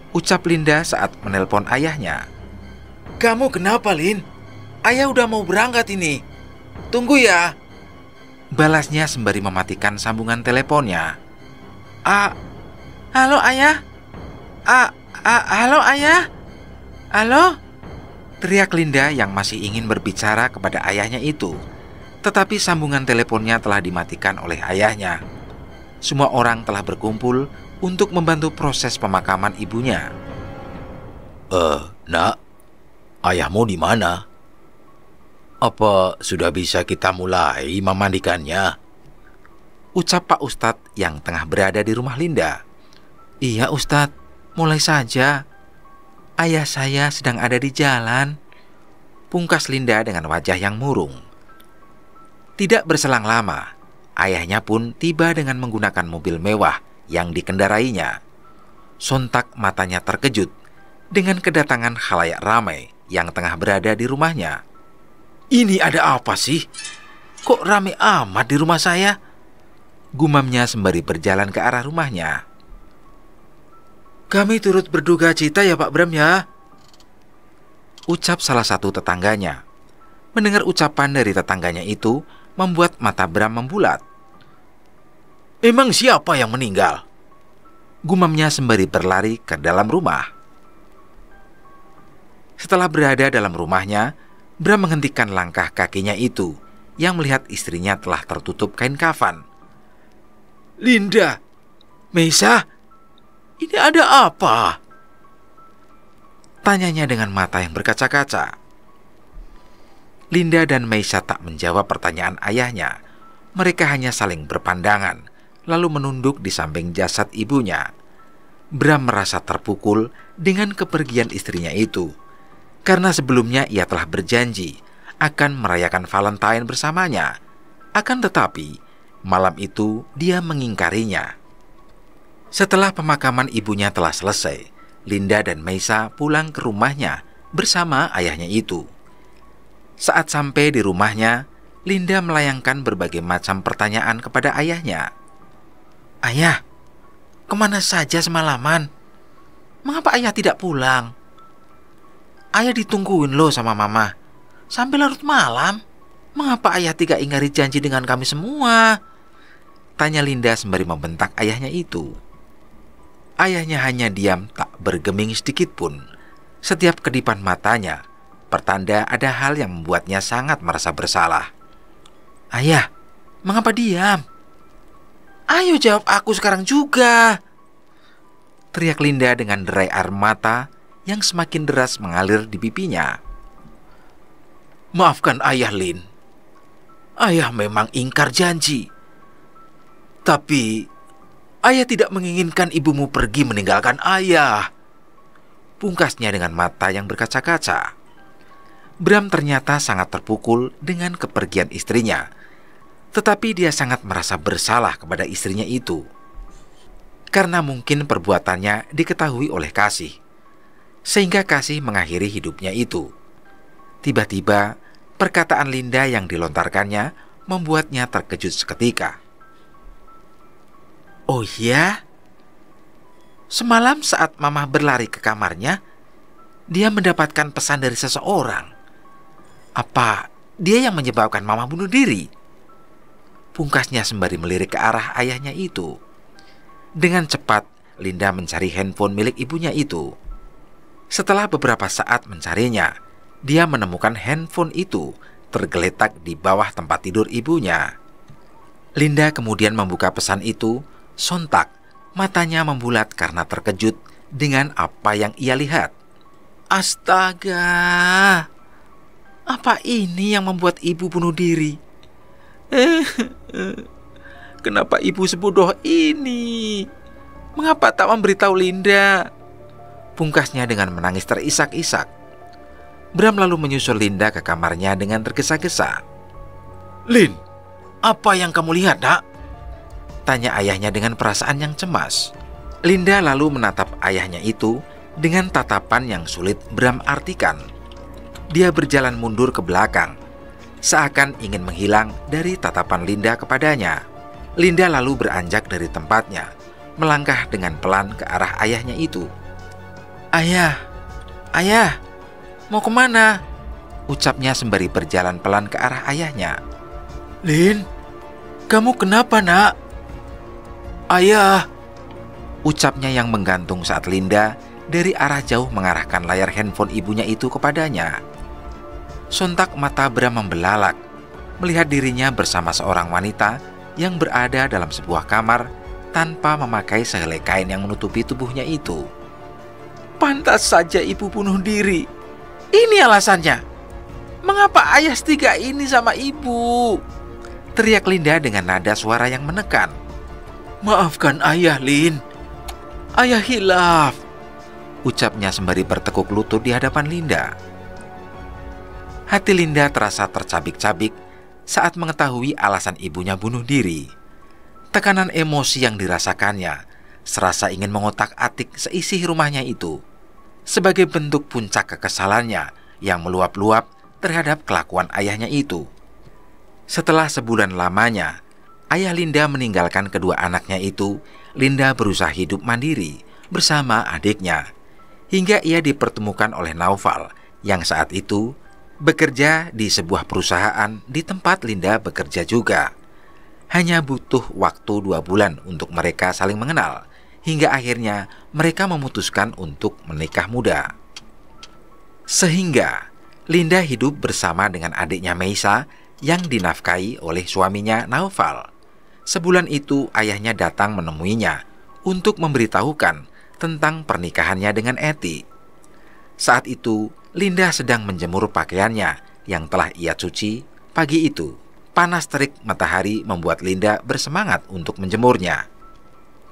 Ucap Linda saat menelpon ayahnya. Kamu kenapa, Lin? Ayah udah mau berangkat ini. Tunggu ya. Balasnya sembari mematikan sambungan teleponnya. Halo ayah? Halo ayah? Halo? Teriak Linda yang masih ingin berbicara kepada ayahnya itu. Tetapi sambungan teleponnya telah dimatikan oleh ayahnya. Semua orang telah berkumpul untuk membantu proses pemakaman ibunya. Nak, ayahmu di mana? Apa sudah bisa kita mulai memandikannya? Ucap Pak Ustadz yang tengah berada di rumah Linda. Iya Ustadz, mulai saja. Ayah saya sedang ada di jalan. Pungkas Linda dengan wajah yang murung. Tidak berselang lama, ayahnya pun tiba dengan menggunakan mobil mewah yang dikendarainya. Sontak matanya terkejut dengan kedatangan khalayak ramai yang tengah berada di rumahnya. Ini ada apa sih? Kok rame amat di rumah saya? Gumamnya sembari berjalan ke arah rumahnya. Kami turut berduka cita ya Pak Bram ya. Ucap salah satu tetangganya. Mendengar ucapan dari tetangganya itu membuat mata Bram membulat. Emang siapa yang meninggal? Gumamnya sembari berlari ke dalam rumah. Setelah berada dalam rumahnya, Bram menghentikan langkah kakinya itu yang melihat istrinya telah tertutup kain kafan. Linda, Meisa, ini ada apa? Tanyanya dengan mata yang berkaca-kaca. Linda dan Meisa tak menjawab pertanyaan ayahnya. Mereka hanya saling berpandangan, lalu menunduk di samping jasad ibunya. Bram merasa terpukul dengan kepergian istrinya itu. Karena sebelumnya ia telah berjanji akan merayakan Valentine bersamanya. Akan tetapi, malam itu dia mengingkarinya. Setelah pemakaman ibunya telah selesai, Linda dan Meisa pulang ke rumahnya bersama ayahnya itu. Saat sampai di rumahnya, Linda melayangkan berbagai macam pertanyaan kepada ayahnya. "Ayah, kemana saja semalaman? Mengapa ayah tidak pulang? Ayah ditungguin loh sama mama sampai larut malam. Mengapa ayah tidak ingkari janji dengan kami semua?" tanya Linda sembari membentak ayahnya itu. Ayahnya hanya diam tak bergeming sedikit pun. Setiap kedipan matanya pertanda ada hal yang membuatnya sangat merasa bersalah. "Ayah, mengapa diam? Ayo jawab aku sekarang juga!" teriak Linda dengan derai air mata yang semakin deras mengalir di pipinya. "Maafkan ayah, Lin. Ayah memang ingkar janji. Tapi ayah tidak menginginkan ibumu pergi meninggalkan ayah," pungkasnya dengan mata yang berkaca-kaca. Bram ternyata sangat terpukul dengan kepergian istrinya, tetapi dia sangat merasa bersalah kepada istrinya itu. Karena mungkin perbuatannya diketahui oleh Kasih, sehingga Kasih mengakhiri hidupnya itu. Tiba-tiba, perkataan Linda yang dilontarkannya membuatnya terkejut seketika. "Oh ya? Semalam saat Mama berlari ke kamarnya, dia mendapatkan pesan dari seseorang. Apa dia yang menyebabkan Mama bunuh diri?" pungkasnya sembari melirik ke arah ayahnya itu. Dengan cepat, Linda mencari handphone milik ibunya itu. Setelah beberapa saat mencarinya, dia menemukan handphone itu tergeletak di bawah tempat tidur ibunya. Linda kemudian membuka pesan itu. Sontak, matanya membulat karena terkejut dengan apa yang ia lihat. "Astaga, apa ini yang membuat ibu bunuh diri? Kenapa ibu sebodoh ini? Mengapa tak memberitahu Linda?" pungkasnya dengan menangis terisak-isak. Bram lalu menyusul Linda ke kamarnya dengan tergesa-gesa. "Lin, apa yang kamu lihat, Nak?" tanya ayahnya dengan perasaan yang cemas. Linda lalu menatap ayahnya itu dengan tatapan yang sulit Bram artikan. Dia berjalan mundur ke belakang, seakan ingin menghilang dari tatapan Linda kepadanya. Linda lalu beranjak dari tempatnya, melangkah dengan pelan ke arah ayahnya itu. Ayah, mau kemana?" ucapnya sembari berjalan pelan ke arah ayahnya. "Lin, kamu kenapa, Nak?" "Ayah," ucapnya yang menggantung saat Linda dari arah jauh mengarahkan layar handphone ibunya itu kepadanya. Sontak mata Bram membelalak melihat dirinya bersama seorang wanita yang berada dalam sebuah kamar tanpa memakai sehelai kain yang menutupi tubuhnya itu. "Pantas saja ibu bunuh diri. Ini alasannya. Mengapa ayah setia ini sama ibu?" teriak Linda dengan nada suara yang menekan. "Maafkan ayah, Lin. Ayah hilaf," ucapnya sembari bertekuk lutut di hadapan Linda. Hati Linda terasa tercabik-cabik saat mengetahui alasan ibunya bunuh diri. Tekanan emosi yang dirasakannya serasa ingin mengotak-atik seisi rumahnya itu, sebagai bentuk puncak kekesalannya yang meluap-luap terhadap kelakuan ayahnya itu. Setelah sebulan lamanya ayah Linda meninggalkan kedua anaknya itu, Linda berusaha hidup mandiri bersama adiknya, hingga ia dipertemukan oleh Naufal yang saat itu bekerja di sebuah perusahaan di tempat Linda bekerja juga. Hanya butuh waktu 2 bulan untuk mereka saling mengenal, hingga akhirnya mereka memutuskan untuk menikah muda. Sehingga Linda hidup bersama dengan adiknya Meisa yang dinafkahi oleh suaminya Naufal. Sebulan itu ayahnya datang menemuinya untuk memberitahukan tentang pernikahannya dengan Eti. Saat itu Linda sedang menjemur pakaiannya yang telah ia cuci pagi itu. Panas terik matahari membuat Linda bersemangat untuk menjemurnya.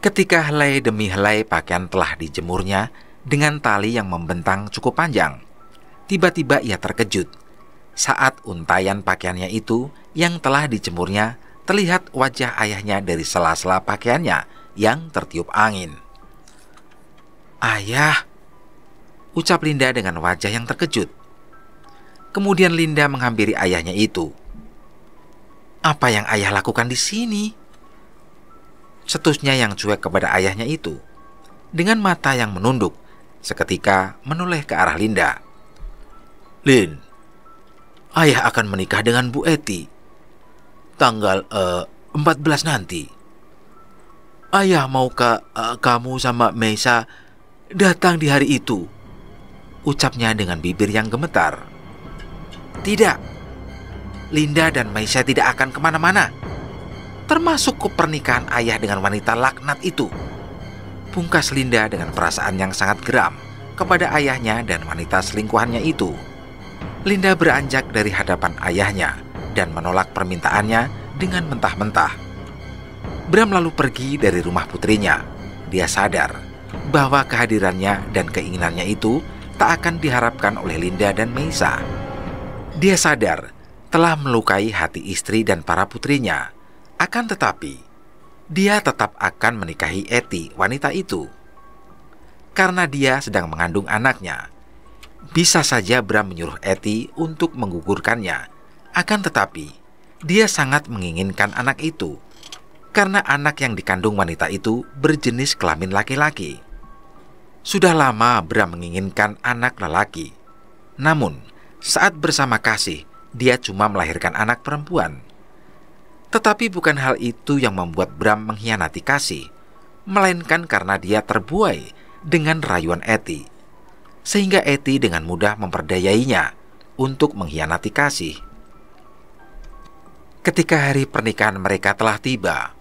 Ketika helai demi helai pakaian telah dijemurnya dengan tali yang membentang cukup panjang, tiba-tiba ia terkejut Saat untayan pakaiannya itu yang telah dijemurnya, terlihat wajah ayahnya dari sela-sela pakaiannya yang tertiup angin. "Ayah," ucap Linda dengan wajah yang terkejut. Kemudian Linda menghampiri ayahnya itu. "Apa yang ayah lakukan di sini?" Setusnya yang cuek kepada ayahnya itu. Dengan mata yang menunduk, seketika menoleh ke arah Linda. Lin, ayah akan menikah dengan Bu Eti. Tanggal 14 nanti. Ayah mau kamu sama Meisa datang di hari itu, ucapnya dengan bibir yang gemetar. "Tidak, Linda dan Meisa tidak akan kemana-mana, termasuk ke pernikahan ayah dengan wanita laknat itu," pungkas Linda dengan perasaan yang sangat geram kepada ayahnya dan wanita selingkuhannya itu. Linda beranjak dari hadapan ayahnya dan menolak permintaannya dengan mentah-mentah. Bram lalu pergi dari rumah putrinya. Dia sadar bahwa kehadirannya dan keinginannya itu tak akan diharapkan oleh Linda dan Meisa. Dia sadar telah melukai hati istri dan para putrinya. Akan tetapi, dia tetap akan menikahi Eti, wanita itu. Karena dia sedang mengandung anaknya, bisa saja Bram menyuruh Eti untuk menggugurkannya. Akan tetapi, dia sangat menginginkan anak itu, karena anak yang dikandung wanita itu berjenis kelamin laki-laki. Sudah lama Bram menginginkan anak lelaki. Namun, saat bersama Kasih, dia cuma melahirkan anak perempuan. Tetapi bukan hal itu yang membuat Bram mengkhianati Kasih, melainkan karena dia terbuai dengan rayuan Eti, sehingga Eti dengan mudah memperdayainya untuk mengkhianati Kasih. Ketika hari pernikahan mereka telah tiba,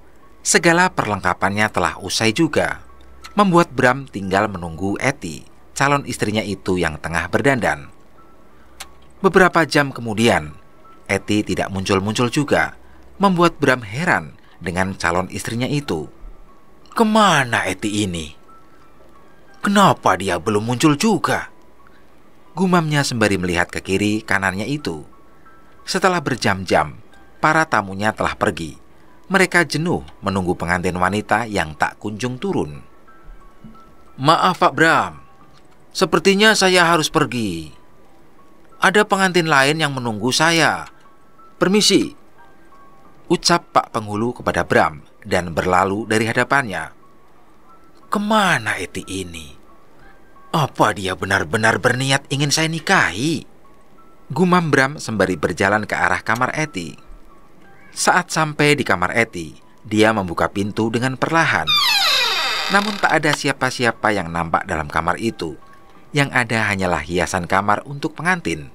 segala perlengkapannya telah usai juga, membuat Bram tinggal menunggu Eti, calon istrinya itu yang tengah berdandan. Beberapa jam kemudian, Eti tidak muncul-muncul juga, membuat Bram heran dengan calon istrinya itu. kemana Eti ini? Kenapa dia belum muncul juga? Gumamnya sembari melihat ke kiri kanannya itu. Setelah berjam-jam, para tamunya telah pergi. Mereka jenuh menunggu pengantin wanita yang tak kunjung turun. Maaf Pak Bram, sepertinya saya harus pergi. Ada pengantin lain yang menunggu saya. Permisi, ucap Pak Penghulu kepada Bram dan berlalu dari hadapannya. Kemana Eti ini? Apa dia benar-benar berniat ingin saya nikahi? Gumam Bram sembari berjalan ke arah kamar Eti. Saat sampai di kamar Eti, dia membuka pintu dengan perlahan. Namun tak ada siapa-siapa yang nampak dalam kamar itu. Yang ada hanyalah hiasan kamar untuk pengantin.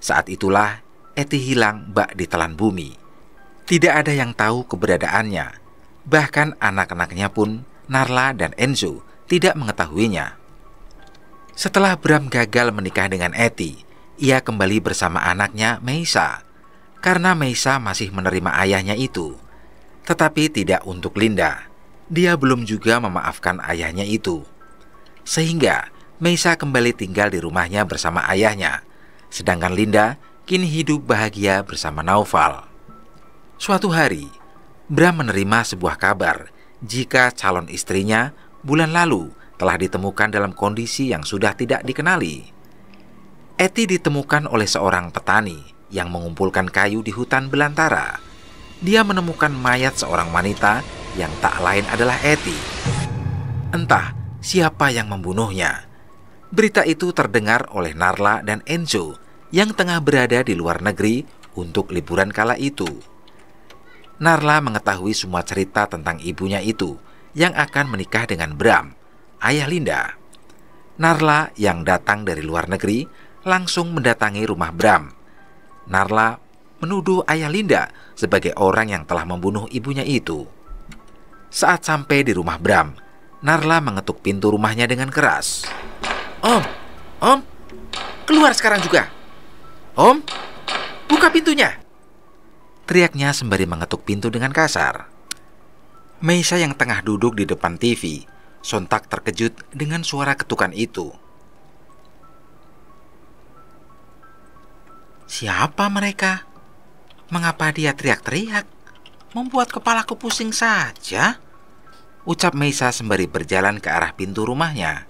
Saat itulah Eti hilang bak ditelan bumi. Tidak ada yang tahu keberadaannya. Bahkan anak-anaknya pun, Narla dan Enzo, tidak mengetahuinya. Setelah Bram gagal menikah dengan Eti, ia kembali bersama anaknya Meisa. Karena Meisa masih menerima ayahnya itu. Tetapi tidak untuk Linda. Dia belum juga memaafkan ayahnya itu. Sehingga Meisa kembali tinggal di rumahnya bersama ayahnya. Sedangkan Linda kini hidup bahagia bersama Naufal. Suatu hari, Bram menerima sebuah kabar jika calon istrinya bulan lalu telah ditemukan dalam kondisi yang sudah tidak dikenali. Eti ditemukan oleh seorang petani yang mengumpulkan kayu di hutan belantara. Dia menemukan mayat seorang wanita yang tak lain adalah Eti. Entah siapa yang membunuhnya. Berita itu terdengar oleh Narla dan Enzo yang tengah berada di luar negeri untuk liburan kala itu. Narla mengetahui semua cerita tentang ibunya itu yang akan menikah dengan Bram, ayah Linda. Narla yang datang dari luar negeri langsung mendatangi rumah Bram. Narla menuduh ayah Linda sebagai orang yang telah membunuh ibunya itu. Saat sampai di rumah Bram, Narla mengetuk pintu rumahnya dengan keras. Om, keluar sekarang juga. Om, buka pintunya, teriaknya sembari mengetuk pintu dengan kasar. Meisa yang tengah duduk di depan TV sontak terkejut dengan suara ketukan itu. Siapa mereka? Mengapa dia teriak-teriak? Membuat kepalaku pusing saja. Ucap Meisa sembari berjalan ke arah pintu rumahnya.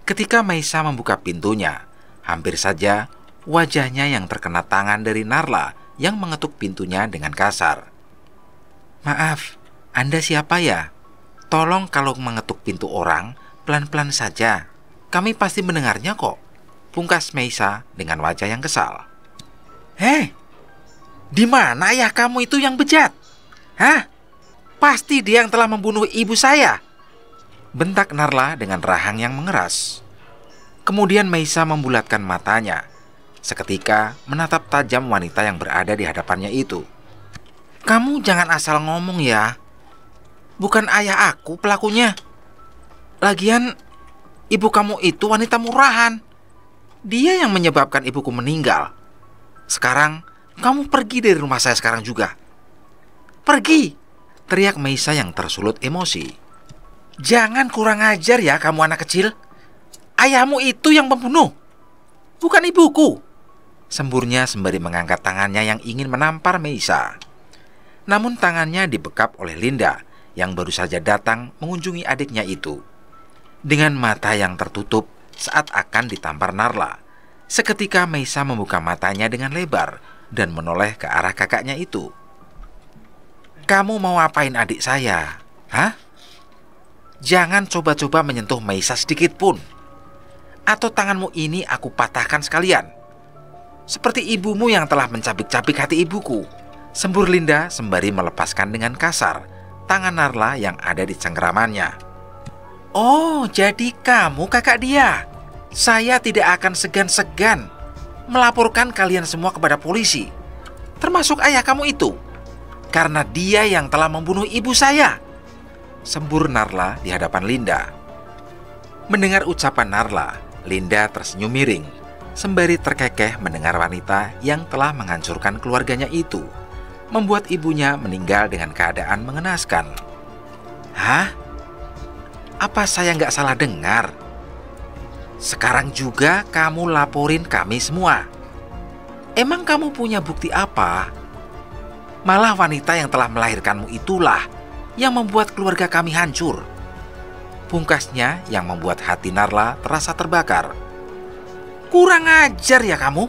Ketika Meisa membuka pintunya, hampir saja wajahnya yang terkena tangan dari Narla yang mengetuk pintunya dengan kasar. "Maaf, Anda siapa ya? Tolong kalau mengetuk pintu orang, pelan-pelan saja. Kami pasti mendengarnya kok," pungkas Meisa dengan wajah yang kesal. "Hei, di mana ayah kamu itu yang bejat? Hah? Pasti dia yang telah membunuh ibu saya," bentak Narla dengan rahang yang mengeras. Kemudian Meisa membulatkan matanya, seketika menatap tajam wanita yang berada di hadapannya itu. "Kamu jangan asal ngomong ya. Bukan ayah aku pelakunya. Lagian, ibu kamu itu wanita murahan. Dia yang menyebabkan ibuku meninggal. Sekarang, kamu pergi dari rumah saya sekarang juga. Pergi!" teriak Meisa yang tersulut emosi. "Jangan kurang ajar ya kamu anak kecil. Ayahmu itu yang pembunuh, bukan ibuku," semburnya sembari mengangkat tangannya yang ingin menampar Meisa. Namun tangannya dibekap oleh Linda yang baru saja datang mengunjungi adiknya itu. Dengan mata yang tertutup saat akan ditampar Narla, seketika Meisa membuka matanya dengan lebar dan menoleh ke arah kakaknya itu. "Kamu mau apain adik saya? Hah? Jangan coba-coba menyentuh Meisa sedikit pun, atau tanganmu ini aku patahkan sekalian. Seperti ibumu yang telah mencabik-cabik hati ibuku," sembur Linda sembari melepaskan dengan kasar tangan Narla yang ada di cengkeramannya. "Oh, jadi kamu kakak dia. Saya tidak akan segan-segan melaporkan kalian semua kepada polisi, termasuk ayah kamu itu, karena dia yang telah membunuh ibu saya," sembur Narla di hadapan Linda. Mendengar ucapan Narla, Linda tersenyum miring, sembari terkekeh mendengar wanita yang telah menghancurkan keluarganya itu membuat ibunya meninggal dengan keadaan mengenaskan. "Hah? Apa saya nggak salah dengar? Sekarang juga kamu laporin kami semua. Emang kamu punya bukti apa? Malah wanita yang telah melahirkanmu itulah yang membuat keluarga kami hancur," pungkasnya yang membuat hati Narla terasa terbakar. "Kurang ajar ya kamu,"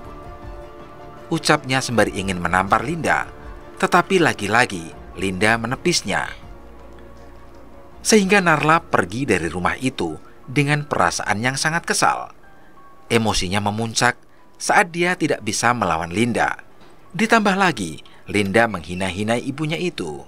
ucapnya sembari ingin menampar Linda, tetapi lagi-lagi Linda menepisnya. Sehingga Narla pergi dari rumah itu dengan perasaan yang sangat kesal. Emosinya memuncak saat dia tidak bisa melawan Linda. Ditambah lagi, Linda menghina-hina ibunya itu.